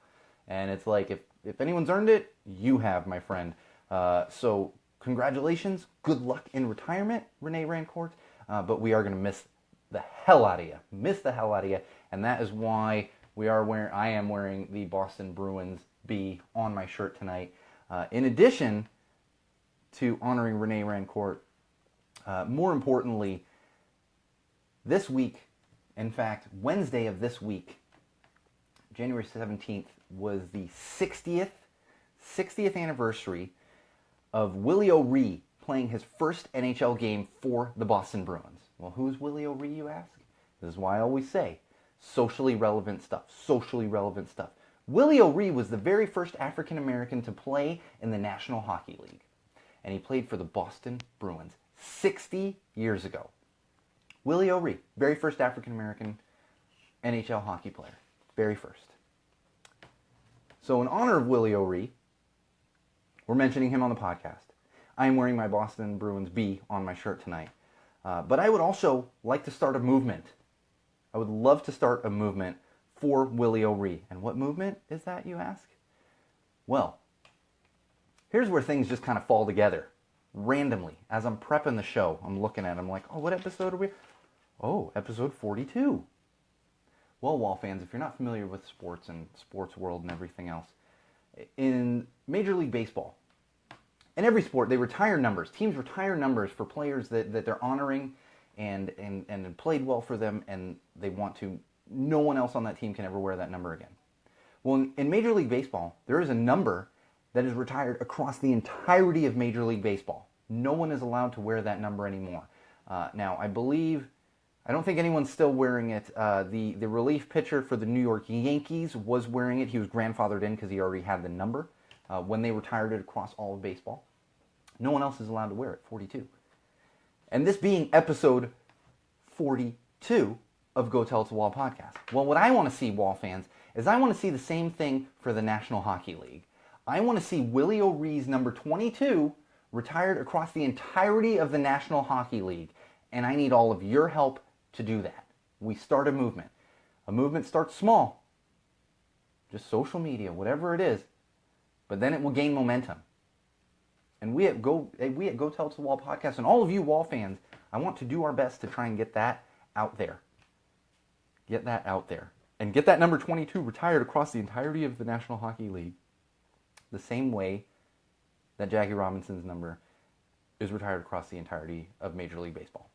Speaker 1: And it's like, if anyone's earned it, you have, my friend. So congratulations, good luck in retirement, Rene Rancourt. But we are gonna miss the hell out of you, and that is why I am wearing the Boston Bruins B on my shirt tonight. In addition to honoring Rene Rancourt, more importantly, this week, in fact, Wednesday of this week, January 17th, was the 60th anniversary of Willie O'Ree playing his first NHL game for the Boston Bruins. Well, who's Willie O'Ree, you ask? This is why I always say, socially relevant stuff. Willie O'Ree was the very first African American to play in the National Hockey League. And he played for the Boston Bruins 60 years ago. Willie O'Ree, very first African American NHL hockey player. Very first. So in honor of Willie O'Ree, we're mentioning him on the podcast. I am wearing my Boston Bruins B on my shirt tonight. But I would also like to start a movement. I would love to start a movement for Willie O'Ree. And what movement is that, you ask? Well, here's where things just kind of fall together. Randomly. As I'm prepping the show, I'm looking at it, I'm like, oh, what episode are we? Oh, episode 42. Well, Wall fans, if you're not familiar with sports and sports world and everything else, in Major League Baseball, in every sport, they retire numbers. Teams retire numbers for players that they're honoring and played well for them, and they want to. No one else on that team can ever wear that number again. Well, in Major League Baseball, there is a number that is retired across the entirety of Major League Baseball. No one is allowed to wear that number anymore. Now, I don't think anyone's still wearing it. The relief pitcher for the New York Yankees was wearing it. He was grandfathered in because he already had the number when they retired it across all of baseball. No one else is allowed to wear it, 42. And this being episode 42 of Go Tell It to Wall podcast. Well, what I want to see, Wall fans, is I want to see the same thing for the National Hockey League. I want to see Willie O'Ree's number 22 retired across the entirety of the National Hockey League. And I need all of your help to do that. We start a movement. A movement starts small. Just social media, whatever it is. But then it will gain momentum. And we at Go Tell It to the Wall podcast, and all of you Wall fans, I want to do our best to try and get that out there. Get that out there. And get that number 22 retired across the entirety of the National Hockey League. The same way that Jackie Robinson's number is retired across the entirety of Major League Baseball.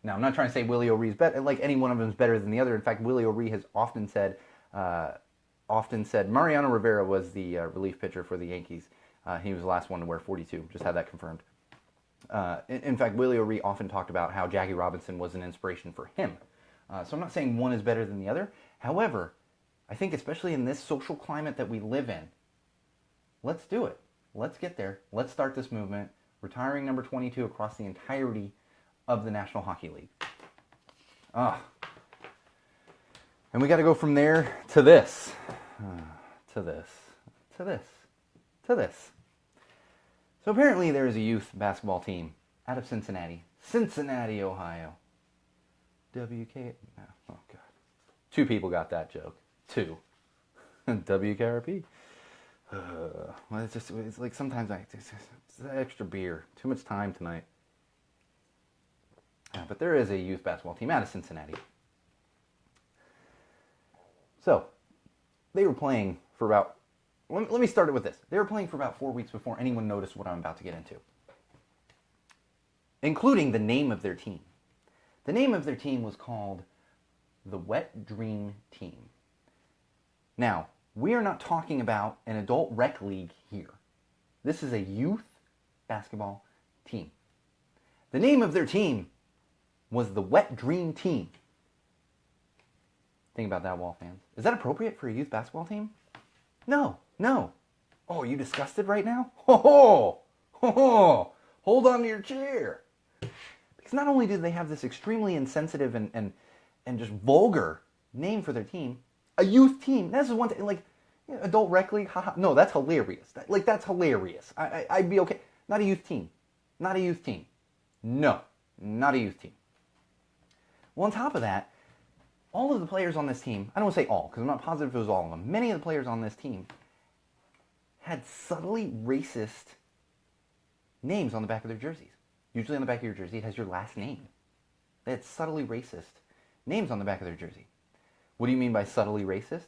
Speaker 1: Now, I'm not trying to say Willie O'Ree's better, like any one of them is better than the other. In fact, Willie O'Ree has often said Mariano Rivera was the relief pitcher for the Yankees. He was the last one to wear 42. Just had that confirmed. In fact, Willie O'Ree often talked about how Jackie Robinson was an inspiration for him. So I'm not saying one is better than the other. However, I think especially in this social climate that we live in, let's do it. Let's get there. Let's start this movement, retiring number 22 across the entirety of the National Hockey League. And we got to go from there to this. To this. So apparently there is a youth basketball team out of Cincinnati, Ohio. WK... Oh, God. 2 people got that joke. 2. WKRP. Well, it's like sometimes it's that extra beer. Too much time tonight. But there is a youth basketball team out of Cincinnati. So, they were playing for about... Let me start it with this. They were playing for about 4 weeks before anyone noticed what I'm about to get into. Including the name of their team. The name of their team was called the Wet Dream Team. Now, we are not talking about an adult rec league here. This is a youth basketball team. The name of their team was the Wet Dream Team. Think about that, Wall fans. Is that appropriate for a youth basketball team? No. Oh, are you disgusted right now? Ho ho! Hold on to your chair. Because not only do they have this extremely insensitive and just vulgar name for their team, a youth team. This is one thing, like, adult rec league, haha. No, that's hilarious. That's hilarious. I'd be okay. Not a youth team. Not a youth team. No, not a youth team. Well, on top of that, all of the players on this team, I don't want to say all, because I'm not positive it was all of them. Many of the players on this team had subtly racist names on the back of their jerseys. Usually on the back of your jersey, it has your last name. They had subtly racist names on the back of their jersey. What do you mean by subtly racist?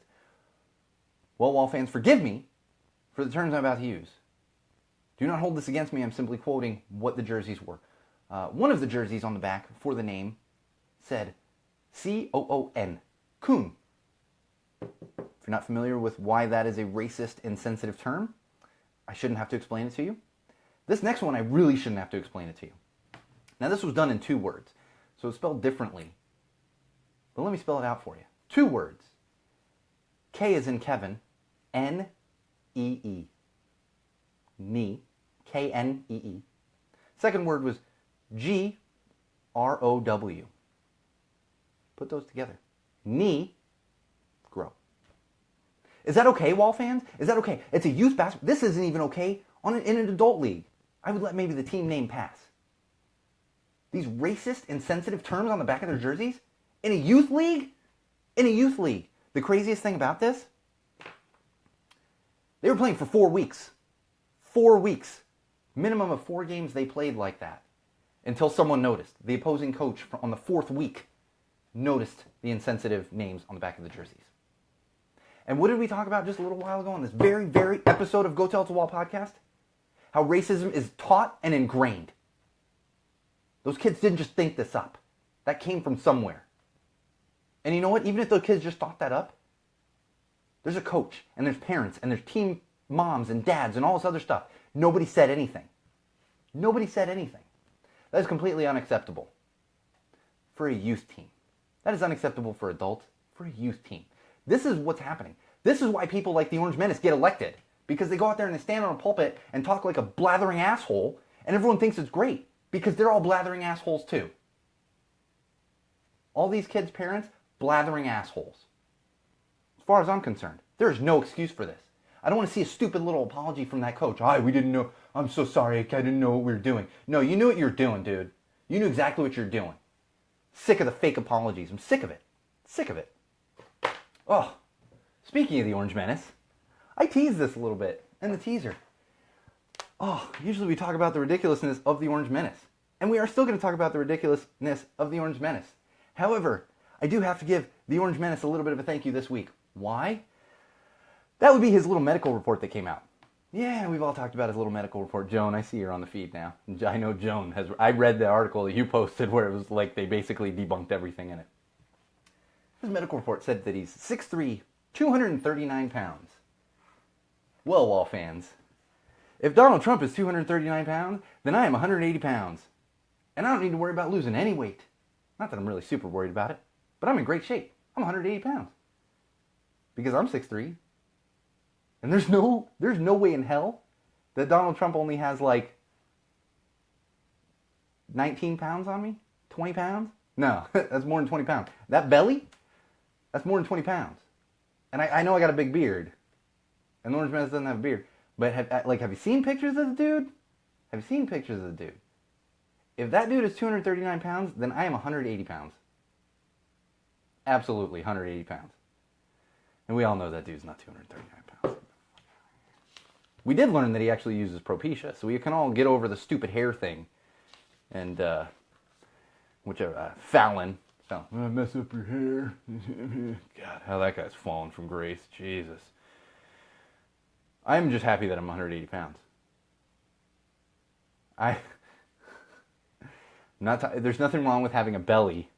Speaker 1: Well, Wall fans, forgive me for the terms I'm about to use. Do not hold this against me. I'm simply quoting what the jerseys were. One of the jerseys on the back for the name said C-O-O-N, Coon. If you're not familiar with why that is a racist, insensitive term, I shouldn't have to explain it to you. This next one, I really shouldn't have to explain it to you. Now, this was done in 2 words, so it's spelled differently. But let me spell it out for you. 2 words. K as in Kevin, N-E-E. Knee, K-N-E-E. Second word was G-R-O-W. Put those together. Knee, grow. Is that okay, Wall fans? Is that okay? It's a youth basketball. This isn't even okay in an adult league. I would let maybe the team name pass. These racist, insensitive terms on the back of their jerseys? In a youth league? In a youth league. The craziest thing about this, they were playing for 4 weeks. 4 weeks. Minimum of 4 games they played like that. Until someone noticed. The opposing coach on the 4th week noticed the insensitive names on the back of the jerseys. And what did we talk about just a little while ago on this very, very episode of Go Tell It to Wall podcast? How racism is taught and ingrained. Those kids didn't just think this up. That came from somewhere. And you know what? Even if those kids just thought that up, there's a coach, and there's parents, and there's team moms and dads and all this other stuff. Nobody said anything. Nobody said anything. That is completely unacceptable for a youth team. That is unacceptable for adults, for a youth team. This is what's happening. This is why people like the Orange Menace get elected. Because they go out there and they stand on a pulpit and talk like a blathering asshole, and everyone thinks it's great. Because they're all blathering assholes too. All these kids' parents, blathering assholes. As far as I'm concerned, there is no excuse for this. I don't want to see a stupid little apology from that coach. We didn't know. I'm so sorry. I didn't know what we were doing. No, you knew what you were doing, dude. You knew exactly what you're doing. Sick of the fake apologies. I'm sick of it. Sick of it. Oh, speaking of the Orange Menace, I teased this a little bit in the teaser. Oh, usually we talk about the ridiculousness of the Orange Menace. And we are still going to talk about the ridiculousness of the Orange Menace. However, I do have to give the Orange Menace a little bit of a thank you this week. Why? That would be his little medical report that came out. Yeah, we've all talked about his little medical report. Joan, I see her on the feed now. I know Joan has. I read the article that you posted where it was like they basically debunked everything in it. His medical report said that he's 6'3", 239 pounds. Well, Wall fans, if Donald Trump is 239 pounds, then I am 180 pounds. And I don't need to worry about losing any weight. Not that I'm really super worried about it, but I'm in great shape. I'm 180 pounds. Because I'm 6'3". And there's no way in hell that Donald Trump only has like 19 pounds on me? 20 pounds? No, that's more than 20 pounds. That belly? That's more than 20 pounds. And I know I got a big beard. And Orange Menace doesn't have a beard. But have you seen pictures of the dude? Have you seen pictures of the dude? If that dude is 239 pounds, then I am 180 pounds. Absolutely 180 pounds. And we all know that dude's not 239 pounds. We did learn that he actually uses Propecia, so we can all get over the stupid hair thing. And, Fallon. Mess up your hair. God, how that guy's fallen from grace. Jesus. I'm just happy that I'm 180 pounds. There's nothing wrong with having a belly.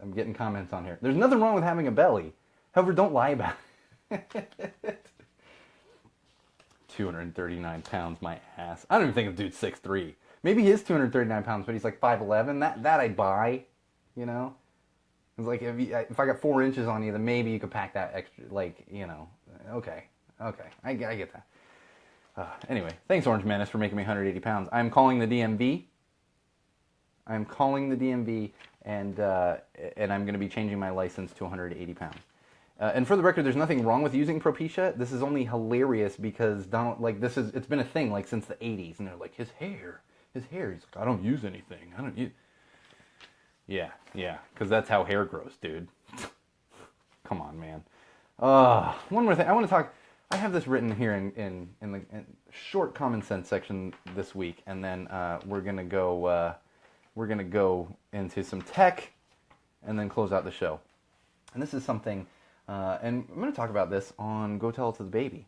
Speaker 1: I'm getting comments on here. There's nothing wrong with having a belly. However, don't lie about it. 239 pounds, my ass. I don't even think the dude's 6'3". Maybe he is 239 pounds, but he's like 5'11". That I'd buy, you know? It's like, if I got 4 inches on you, then maybe you could pack that extra, like, you know. Okay, I get that. Anyway, thanks Orange Menace for making me 180 pounds. I'm calling the DMV. And I'm going to be changing my license to 180 pounds. And for the record, there's nothing wrong with using Propecia. This is only hilarious because Donald, like, it's been a thing, like, since the 80s. And they're like, his hair. He's like, I don't use anything. I don't use... Yeah, because that's how hair grows, dude. Come on, man. One more thing. I want to talk... I have this written here in the short common sense section this week. And then we're going to go into some tech and then close out the show. And this is something... and I'm going to talk about this on Go Tell It to the Baby.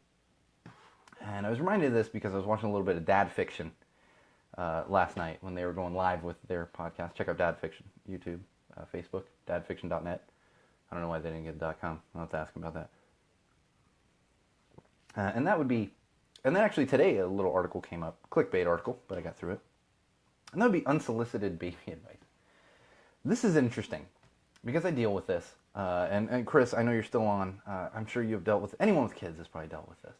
Speaker 1: And I was reminded of this because I was watching a little bit of Dad Fiction last night when they were going live with their podcast. Check out Dad Fiction, YouTube, Facebook, dadfiction.net. I don't know why they didn't get .com. I'll have to ask them about that. And then actually today a little article came up, clickbait article, but I got through it. And that would be unsolicited baby advice. This is interesting because I deal with this. And Chris, I know you're still on. I'm sure you have dealt with... Anyone with kids has probably dealt with this.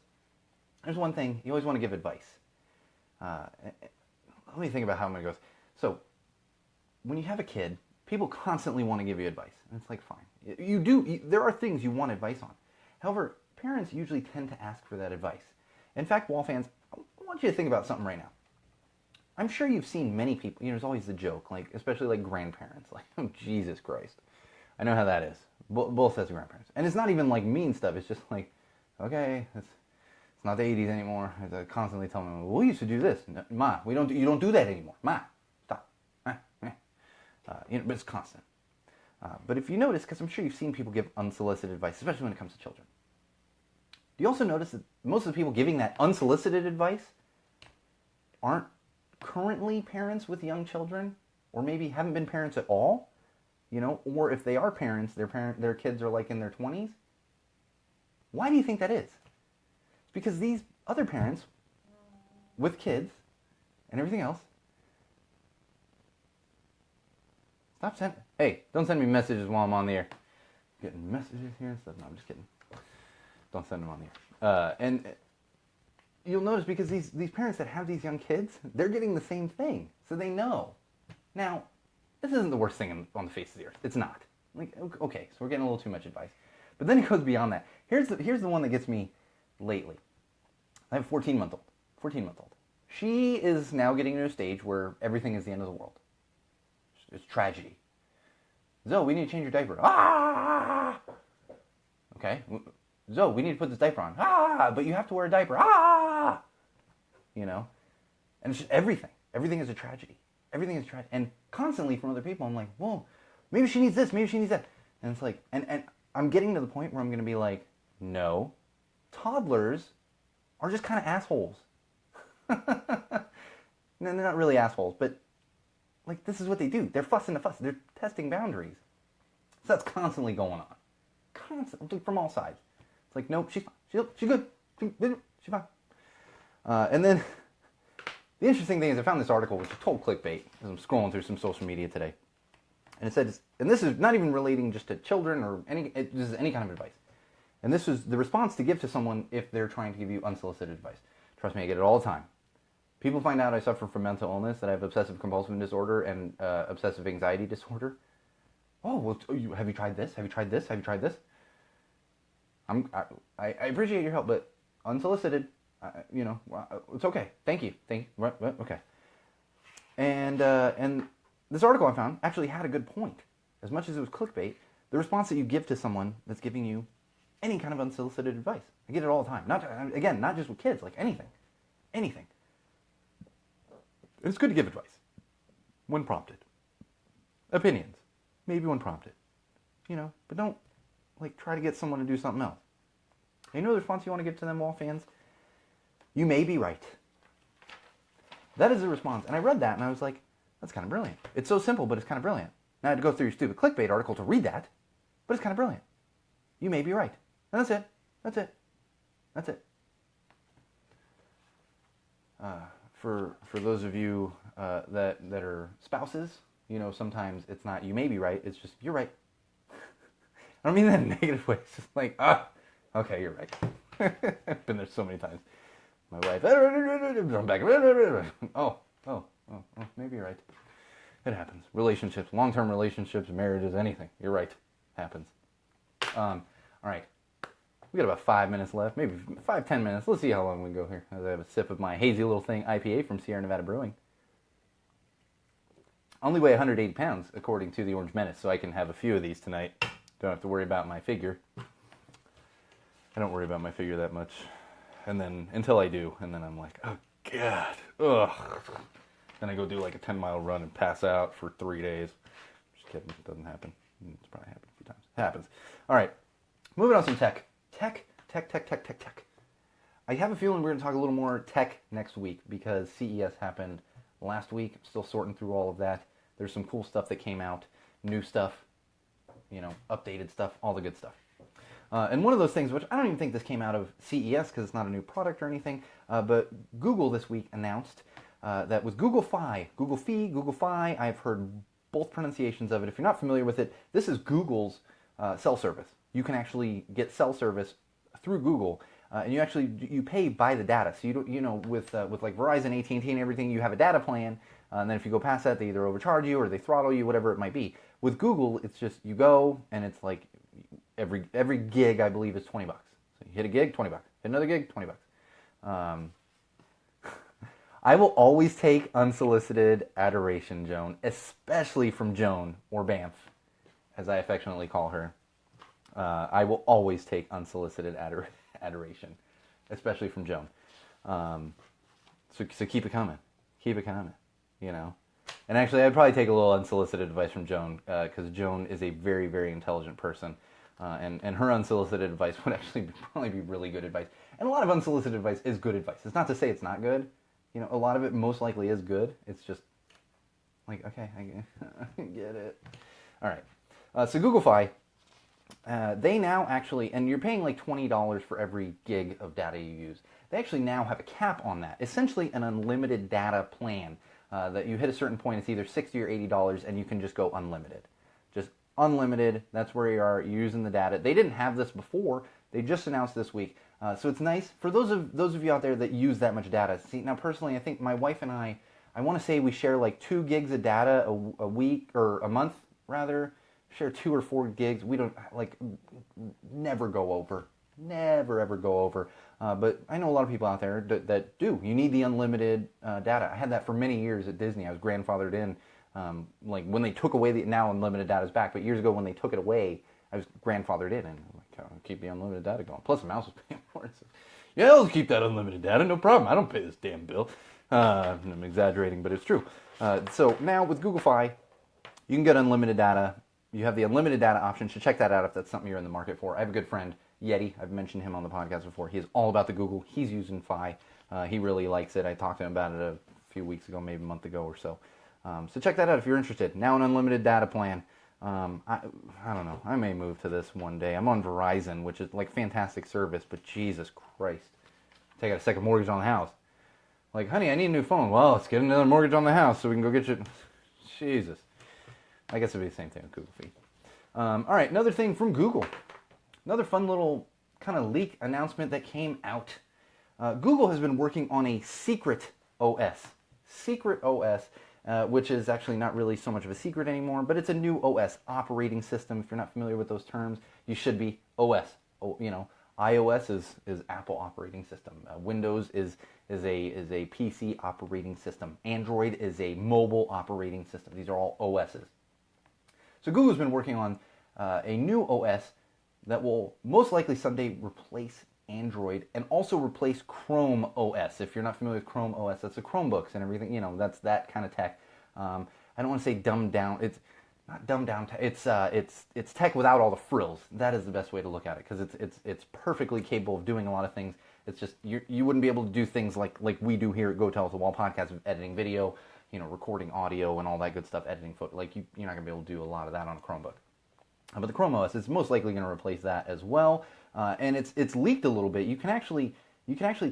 Speaker 1: There's one thing. You always want to give advice. Let me think about how it goes. So, when you have a kid, people constantly want to give you advice. And it's like, fine. There are things you want advice on. However, parents usually tend to ask for that advice. In fact, Wall fans, I want you to think about something right now. I'm sure you've seen many people... there's always the joke, like, especially like grandparents. Like, oh, Jesus Christ. I know how that is. Both sets of grandparents. And it's not even like mean stuff. It's just like, okay, it's not the 80s anymore. They constantly tell me, well, we used to do this. No, Ma, you don't do that anymore. Ma, stop. But it's constant. But if you notice, because I'm sure you've seen people give unsolicited advice, especially when it comes to children. Do you also notice that most of the people giving that unsolicited advice aren't currently parents with young children? Or maybe haven't been parents at all? Or if they are parents, their kids are like in their 20s. Why do you think that is? It's because these other parents with kids and everything else. Hey, don't send me messages while I'm on the air. I'm getting messages here and stuff. No, I'm just kidding. Don't send them on the air. And you'll notice because these parents that have these young kids, they're getting the same thing, so they know. Now, this isn't the worst thing on the face of the earth. It's not. Like, okay, so we're getting a little too much advice. But then it goes beyond that. Here's the one that gets me lately. I have a 14-month-old. She is now getting to a stage where everything is the end of the world. It's tragedy. Zoe, we need to change your diaper. Ah! Okay. Zoe, we need to put this diaper on. Ah! But you have to wear a diaper. Ah! And it's just everything. Everything is a tragedy. Everything is tragic. And constantly from other people, I'm like, whoa, maybe she needs this, maybe she needs that. And it's like, and I'm getting to the point where I'm going to be like, no, toddlers are just kind of assholes. No, they're not really assholes, but like this is what they do. They're fussing the fuss. They're testing boundaries. So that's constantly going on. Constantly from all sides. It's like, nope, she's fine. She's good. She's fine. And then... the interesting thing is I found this article, which is total clickbait, as I'm scrolling through some social media today. And it said, and this is not even relating just to children or this is any kind of advice. And this was the response to give to someone if they're trying to give you unsolicited advice. Trust me, I get it all the time. People find out I suffer from mental illness, that I have obsessive compulsive disorder and obsessive anxiety disorder. Oh, well, have you tried this? Have you tried this? Have you tried this? I appreciate your help, but unsolicited. It's okay. Thank you. Okay. And this article I found actually had a good point. As much as it was clickbait, the response that you give to someone that's giving you any kind of unsolicited advice. I get it all the time. Not just with kids, like anything. It's good to give advice when prompted. Opinions, maybe when prompted. But don't try to get someone to do something else. You know the response you want to give to them, Wall fans? You may be right. That is the response. And I read that and I was like, that's kind of brilliant. It's so simple, but it's kind of brilliant. Now I had to go through your stupid clickbait article to read that, but it's kind of brilliant. You may be right. And that's it. For those of you that are spouses, sometimes it's not you may be right, it's just you're right. I don't mean that in a negative way. It's just like, okay, you're right. I've been there so many times. My wife, I'm back. Oh, maybe you're right. It happens. Relationships, long-term relationships, marriages, anything. You're right. Happens. All right. We got about 5 minutes left, maybe 5-10 minutes. Let's see how long we can go here as I have a sip of my hazy little thing IPA from Sierra Nevada Brewing. I only weigh 180 pounds, according to the Orange Menace, so I can have a few of these tonight. Don't have to worry about my figure. I don't worry about my figure that much. And then, until I do, and then I'm like, oh, God, ugh. Then I go do like a 10-mile run and pass out for 3 days. Just kidding, it doesn't happen. It's probably happened a few times. It happens. All right, moving on to some tech. Tech. I have a feeling we're going to talk a little more tech next week because CES happened last week. I'm still sorting through all of that. There's some cool stuff that came out, new stuff, updated stuff, all the good stuff. And one of those things, which I don't even think this came out of CES because it's not a new product or anything, but Google this week announced that with Google Fi, I've heard both pronunciations of it. If you're not familiar with it, this is Google's cell service. You can actually get cell service through Google, and you pay by the data. So with like Verizon, AT&T, and everything, you have a data plan, and then if you go past that, they either overcharge you or they throttle you, whatever it might be. With Google, it's just you go, and it's like every gig I believe is $20. So you hit a gig, $20. Hit another gig, $20. I will always take unsolicited adoration, Joan, especially from Joan, or Banff, as I affectionately call her. I will always take unsolicited adoration, especially from Joan. So keep it coming. Keep it coming, And actually, I'd probably take a little unsolicited advice from Joan, because Joan is a very, very intelligent person. And her unsolicited advice would actually probably be really good advice. And a lot of unsolicited advice is good advice. It's not to say it's not good. A lot of it most likely is good. It's just like, okay, I get it. All right. So Google Fi, they now actually, and you're paying like $20 for every gig of data you use. They actually now have a cap on that. Essentially an unlimited data plan that you hit a certain point, it's either $60 or $80, and you can just go unlimited. Just unlimited, that's where you are using the data. They didn't have this before. They just announced this week. So it's nice for those of you out there that use that much data. See, now personally, I think my wife and I want to say we share like 2 gigs of data a week, or a month rather. Share 2 or 4 gigs. We don't never go over. Never ever go over. But I know a lot of people out there that do. You need the unlimited data. I had that for many years at Disney. I was grandfathered in. When they took away now unlimited data is back, but years ago when they took it away, I was grandfathered in, and I'll keep the unlimited data going. Plus the mouse was paying for it. So, yeah, I'll keep that unlimited data, no problem. I don't pay this damn bill. I'm exaggerating, but it's true. So now with Google Fi, you can get unlimited data. You have the unlimited data option, so check that out if that's something you're in the market for. I have a good friend, Yeti. I've mentioned him on the podcast before. He is all about the Google. He's using Fi. He really likes it. I talked to him about it a few weeks ago, maybe a month ago or so. So check that out if you're interested. Now an unlimited data plan. I don't know. I may move to this one day. I'm on Verizon, which is like fantastic service, but Jesus Christ. Take out a second mortgage on the house. Like, honey, I need a new phone. Well, let's get another mortgage on the house so we can go get you. Jesus. I guess it'd be the same thing with Google Feed. All right, another thing from Google. Another fun little kind of leak announcement that came out. Google has been working on a secret OS. Secret OS. Which is actually not really so much of a secret anymore, but it's a new OS, operating system. If you're not familiar with those terms, you should be. OS. iOS is Apple operating system. Windows is a PC operating system. Android is a mobile operating system. These are all OSs. So Google's been working on a new OS that will most likely someday replace Android and also replace Chrome OS. If you're not familiar with Chrome OS, that's the Chromebooks and everything. That's that kind of tech. I don't want to say dumbed down. It's not dumbed down. It's tech without all the frills. That is the best way to look at it, because it's perfectly capable of doing a lot of things. It's just you wouldn't be able to do things like we do here at Go Tell Us the Wall podcast, of editing video, recording audio and all that good stuff, editing photo. You're not gonna be able to do a lot of that on a Chromebook. But the Chrome OS is most likely going to replace that as well, and it's leaked a little bit. You can actually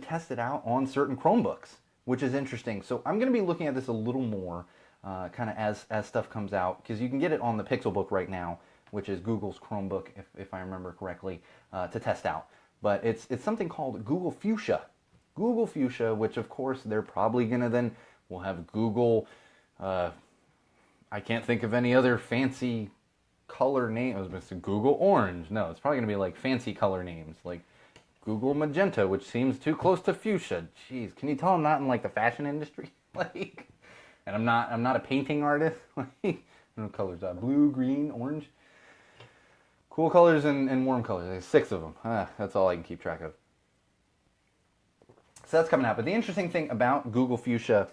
Speaker 1: test it out on certain Chromebooks, which is interesting. So I'm going to be looking at this a little more, kind of as stuff comes out, because you can get it on the Pixelbook right now, which is Google's Chromebook, if I remember correctly, to test out. But it's something called Google Fuchsia. Google Fuchsia, which of course they're probably going to then, we'll have Google, I can't think of any other fancy color name. I was going to say Google Orange. No, it's probably going to be like fancy color names, like Google Magenta, which seems too close to Fuchsia. Jeez, can you tell I'm not in like the fashion industry? Like, and I'm not a painting artist. Like, I don't know what colors are. Blue, green, orange. Cool colors and warm colors. There's 6 of them. That's all I can keep track of. So that's coming out. But the interesting thing about Google Fuchsia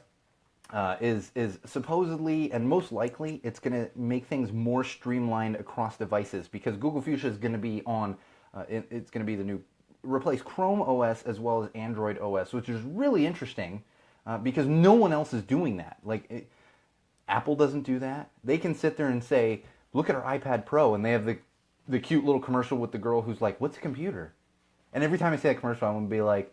Speaker 1: is supposedly and most likely it's going to make things more streamlined across devices, because Google Fuchsia is going to be on. It's going to be the new replace Chrome OS as well as Android OS, which is really interesting because no one else is doing that. Like Apple doesn't do that. They can sit there and say, "Look at our iPad Pro," and they have the cute little commercial with the girl who's like, "What's a computer?" And every time I say that commercial, I'm going to be like,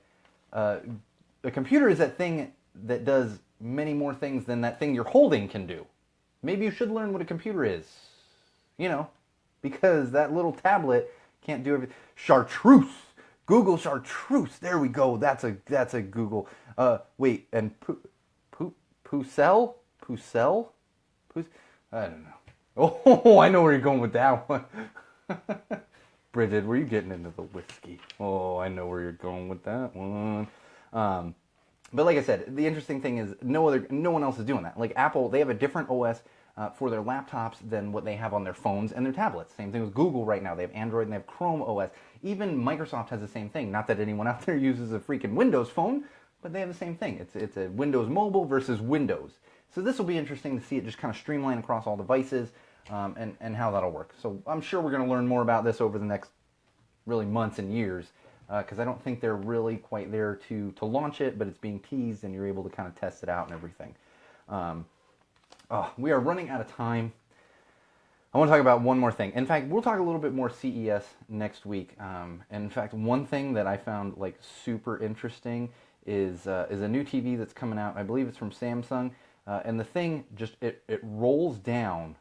Speaker 1: a computer is that thing that does many more things than that thing you're holding can do. Maybe you should learn what a computer is, because that little tablet can't do everything. Chartreuse, Google Chartreuse. There we go. That's a Google. Wait, and Pucell? I don't know. Oh, I know where you're going with that one. Bridget, were you getting into the whiskey? Oh, I know where you're going with that one. But like I said, the interesting thing is no one else is doing that. Like Apple, they have a different OS for their laptops than what they have on their phones and their tablets. Same thing with Google right now. They have Android and they have Chrome OS. Even Microsoft has the same thing. Not that anyone out there uses a freaking Windows phone, but they have the same thing. It's a Windows Mobile versus Windows. So this will be interesting to see it just kind of streamline across all devices and how that'll work. So I'm sure we're going to learn more about this over the next really months and years, because I don't think they're really quite there to launch it, but it's being teased and you're able to kind of test it out and everything. We are running out of time. I want to talk about one more thing. In fact, we'll talk a little bit more CES next week. And in fact, one thing that I found like super interesting is a new TV that's coming out. I believe it's from Samsung, and the thing just it rolls down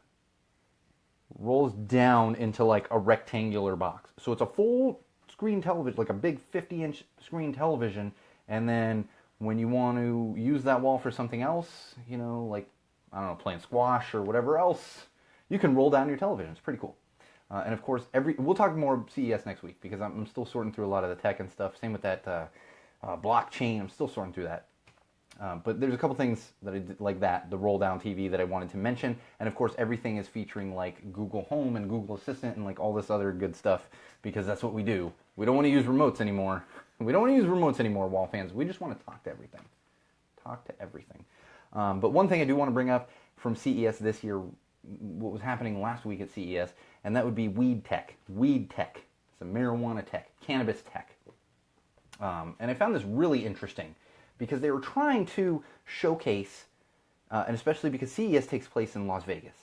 Speaker 1: into like a rectangular box. So it's a full screen television, like a big 50-inch screen television, and then when you want to use that wall for something else, like, I don't know, playing squash or whatever else, you can roll down your television. It's pretty cool. And of course, we'll talk more CES next week, because I'm still sorting through a lot of the tech and stuff. Same with that blockchain. I'm still sorting through that. But there's a couple things that I did, like that, the roll down TV, that I wanted to mention. And of course, everything is featuring like Google Home and Google Assistant and like all this other good stuff, because that's what we do. We don't want to use remotes anymore. Wall fans. We just want to talk to everything. But one thing I do want to bring up from CES this year, what was happening last week at CES, and that would be weed tech. Weed tech. It's a marijuana tech, cannabis tech. And I found this really interesting, because they were trying to showcase, and especially because CES takes place in Las Vegas.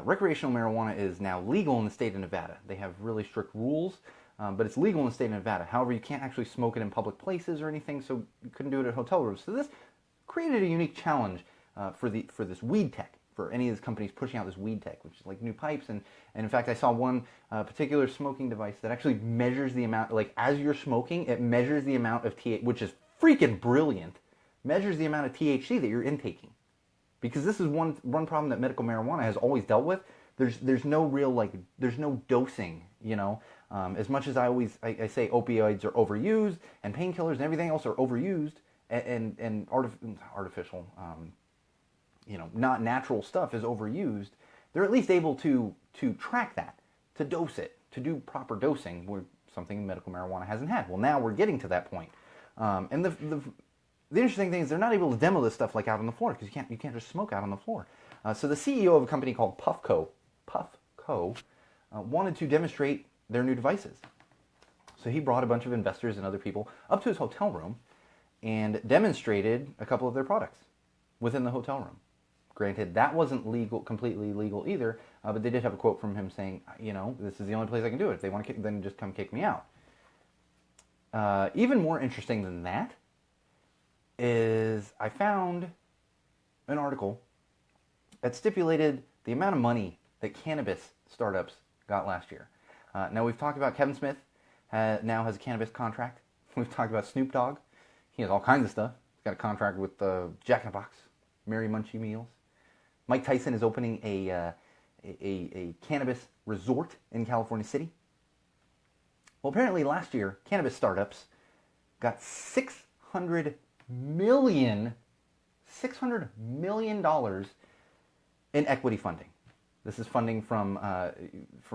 Speaker 1: Recreational marijuana is now legal in the state of Nevada. They have really strict rules, but it's legal in the state of Nevada. However, you can't actually smoke it in public places or anything, so you couldn't do it at hotel rooms. So this created a unique challenge for this weed tech, for any of these companies pushing out this weed tech, which is like new pipes. And in fact, I saw one particular smoking device that actually measures the amount, like as you're smoking, it measures the amount of THC, which is freaking brilliant, measures the amount of THC that you're intaking. Because this is one problem that medical marijuana has always dealt with. There's no real, there's no dosing, As much as I say opioids are overused, and painkillers and everything else are overused, and artificial, not natural stuff is overused, they're at least able to track that, to dose it, to do proper dosing, where something medical marijuana hasn't had. Well, now we're getting to that point. And the interesting thing is they're not able to demo this stuff like out on the floor, because you can't just smoke out on the floor. So the CEO of a company called Puffco, wanted to demonstrate their new devices. So he brought a bunch of investors and other people up to his hotel room and demonstrated a couple of their products within the hotel room. Granted, that wasn't completely legal either, but they did have a quote from him saying, this is the only place I can do it. If they want to then just come kick me out. Even more interesting than that is I found an article that stipulated the amount of money that cannabis startups got last year. Now, we've talked about Kevin Smith now has a cannabis contract. We've talked about Snoop Dogg. He has all kinds of stuff. He's got a contract with Jack in the Box, Mary Munchie Meals. Mike Tyson is opening a cannabis resort in California City. Well, apparently last year, cannabis startups got $600 million in equity funding. This is funding from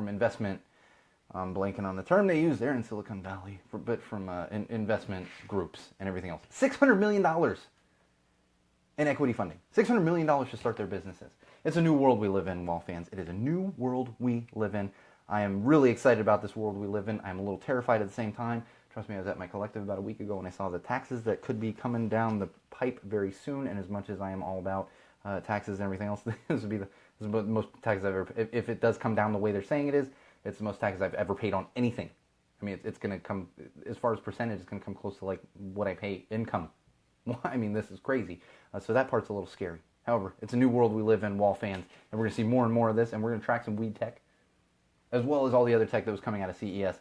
Speaker 1: investment. I'm blanking on the term they use there in Silicon Valley, but from investment groups and everything else. $600 million in equity funding. $600 million to start their businesses. It's a new world we live in, Wall fans. It is a new world we live in. I am really excited about this world we live in. I'm a little terrified at the same time. Trust me, I was at my collective about a week ago and I saw the taxes that could be coming down the pipe very soon. And as much as I am all about taxes and everything else, this is the most taxes I've ever. If it does come down the way they're saying it is, it's the most taxes I've ever paid on anything. I mean, it's going to come, as far as percentage, it's going to come close to like what I pay income. I mean, this is crazy. So that part's a little scary. However, it's a new world we live in, Wall fans, and we're going to see more and more of this, and we're going to track some weed tech, as well as all the other tech that was coming out of CES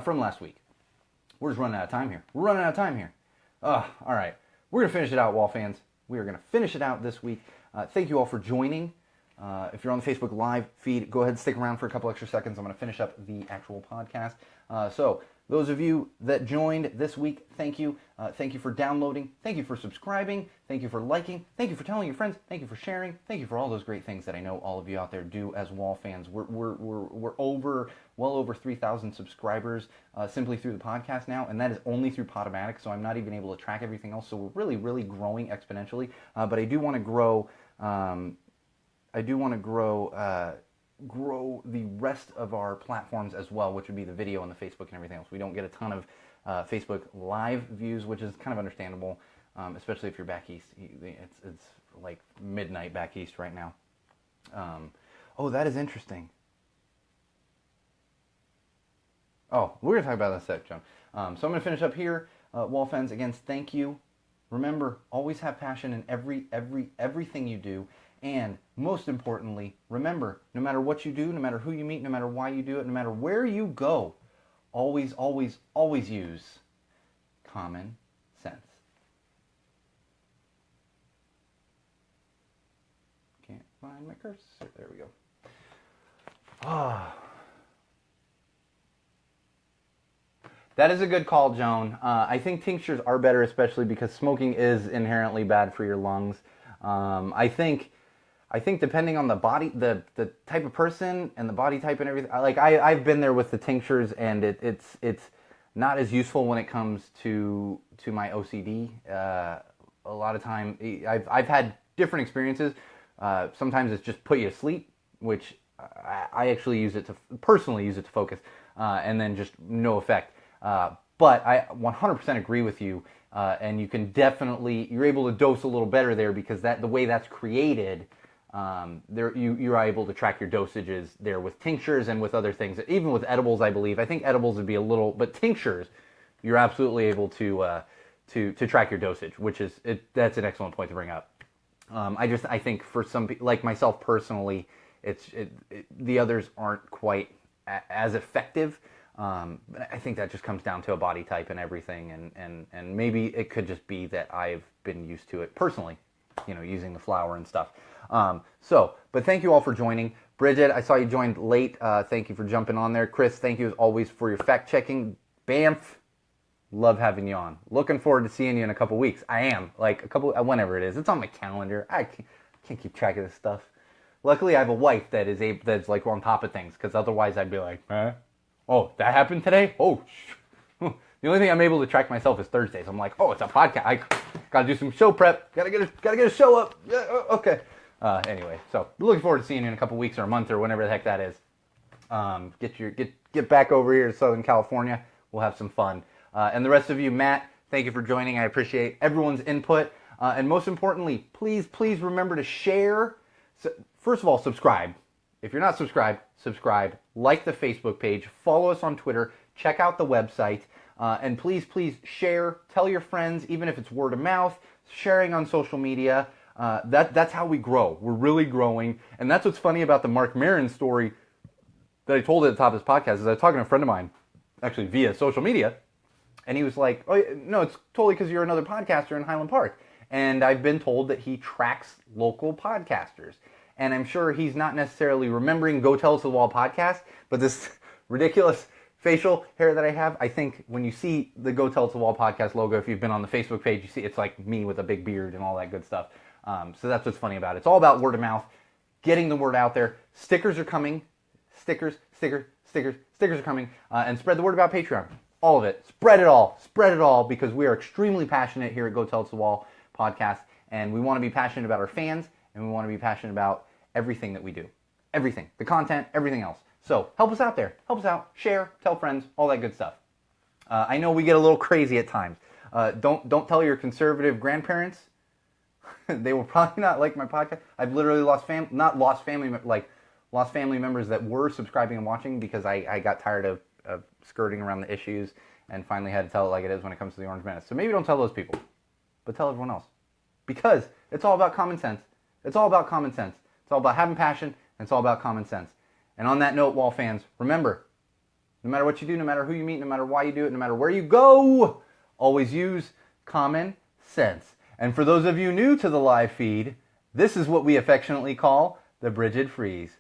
Speaker 1: from last week. We're just running out of time here. All right. We're going to finish it out, Wall fans. We are going to finish it out this week. Thank you all for joining. If you're on the Facebook Live feed, go ahead and stick around for a couple extra seconds. I'm going to finish up the actual podcast. So those of you that joined this week, thank you. Thank you for downloading. Thank you for subscribing. Thank you for liking. Thank you for telling your friends. Thank you for sharing. Thank you for all those great things that I know all of you out there do as Wall fans. We're well over 3,000 subscribers simply through the podcast now, and that is only through Podomatic, so I'm not even able to track everything else. So we're really, really growing exponentially. But I do want to grow. Grow the rest of our platforms as well, which would be the video and the Facebook and everything else. We don't get a ton of Facebook Live views, which is kind of understandable, especially if you're back east. It's like midnight back east right now. Oh, that is interesting. Oh, we're going to talk about that in a sec, John. So I'm going to finish up here. Wall fans, again, thank you. Remember, always have passion in everything you do. And most importantly, remember, no matter what you do, no matter who you meet, no matter why you do it, no matter where you go, always, always, always use common sense. Can't find my cursor. There we go. That is a good call, Joan. I think tinctures are better, especially because smoking is inherently bad for your lungs. I think depending on the body, the type of person and the body type and everything, like I've been there with the tinctures, and it's not as useful when it comes to my OCD. A lot of time, I've had different experiences. Sometimes it's just put you to sleep, which I actually personally use it to focus, and then just no effect. But I 100% agree with you, and you're able to dose a little better there because the way that's created. You're able to track your dosages there with tinctures and with other things. Even with edibles, I believe. I think edibles would be a little, but tinctures, you're absolutely able to track your dosage, that's an excellent point to bring up. I think for some people, like myself personally, the others aren't quite as effective. But I think that just comes down to a body type and everything, and maybe it could just be that I've been used to it personally, using the flower and stuff. But thank you all for joining. Bridget, I saw you joined late. Thank you for jumping on there. Chris, thank you as always for your fact checking. Banff, love having you on. Looking forward to seeing you in a couple weeks. I am, whenever it is. It's on my calendar. I can't keep track of this stuff. Luckily, I have a wife that's like on top of things, because otherwise I'd be like, oh, that happened today? Oh, the only thing I'm able to track myself is Thursdays. I'm like, oh, it's a podcast. I gotta do some show prep. Gotta get a show up. Yeah, okay. Anyway, so looking forward to seeing you in a couple weeks or a month or whenever the heck that is. Get back over here to Southern California. We'll have some fun. And the rest of you, Matt, thank you for joining. I appreciate everyone's input. And most importantly, please remember to share. So, first of all, subscribe. If you're not subscribed, subscribe. Like the Facebook page. Follow us on Twitter. Check out the website. And please share. Tell your friends, even if it's word of mouth, sharing on social media. That's how we grow. We're really growing. And that's what's funny about the Mark Maron story that I told at the top of this podcast. Is I was talking to a friend of mine, actually via social media, And he was like, oh, no, it's totally because you're another podcaster in Highland Park. And I've been told that he tracks local podcasters. And I'm sure he's not necessarily remembering Go Tell It to the Wall podcast, but this ridiculous facial hair that I have, I think when you see the Go Tell It to the Wall podcast logo, if you've been on the Facebook page, you see it's like me with a big beard and all that good stuff. So that's what's funny about it. It's all about word of mouth, getting the word out there. Stickers are coming. Stickers are coming. And spread the word about Patreon. All of it. Spread it all, because we are extremely passionate here at Go Tell It to the Wall podcast, and we want to be passionate about our fans, and we want to be passionate about everything that we do. Everything. The content, everything else. So help us out there. Help us out. Share, tell friends, all that good stuff. I know we get a little crazy at times. Don't tell your conservative grandparents. They will probably not like my podcast. I've literally lost family members that were subscribing and watching because I got tired of skirting around the issues and finally had to tell it like it is when it comes to the Orange Menace. So maybe don't tell those people, but tell everyone else. Because it's all about common sense. It's all about common sense. It's all about having passion, and it's all about common sense. And on that note, Wall fans, remember, no matter what you do, no matter who you meet, no matter why you do it, no matter where you go, always use common sense. And for those of you new to the live feed, this is what we affectionately call the Bridget Freeze.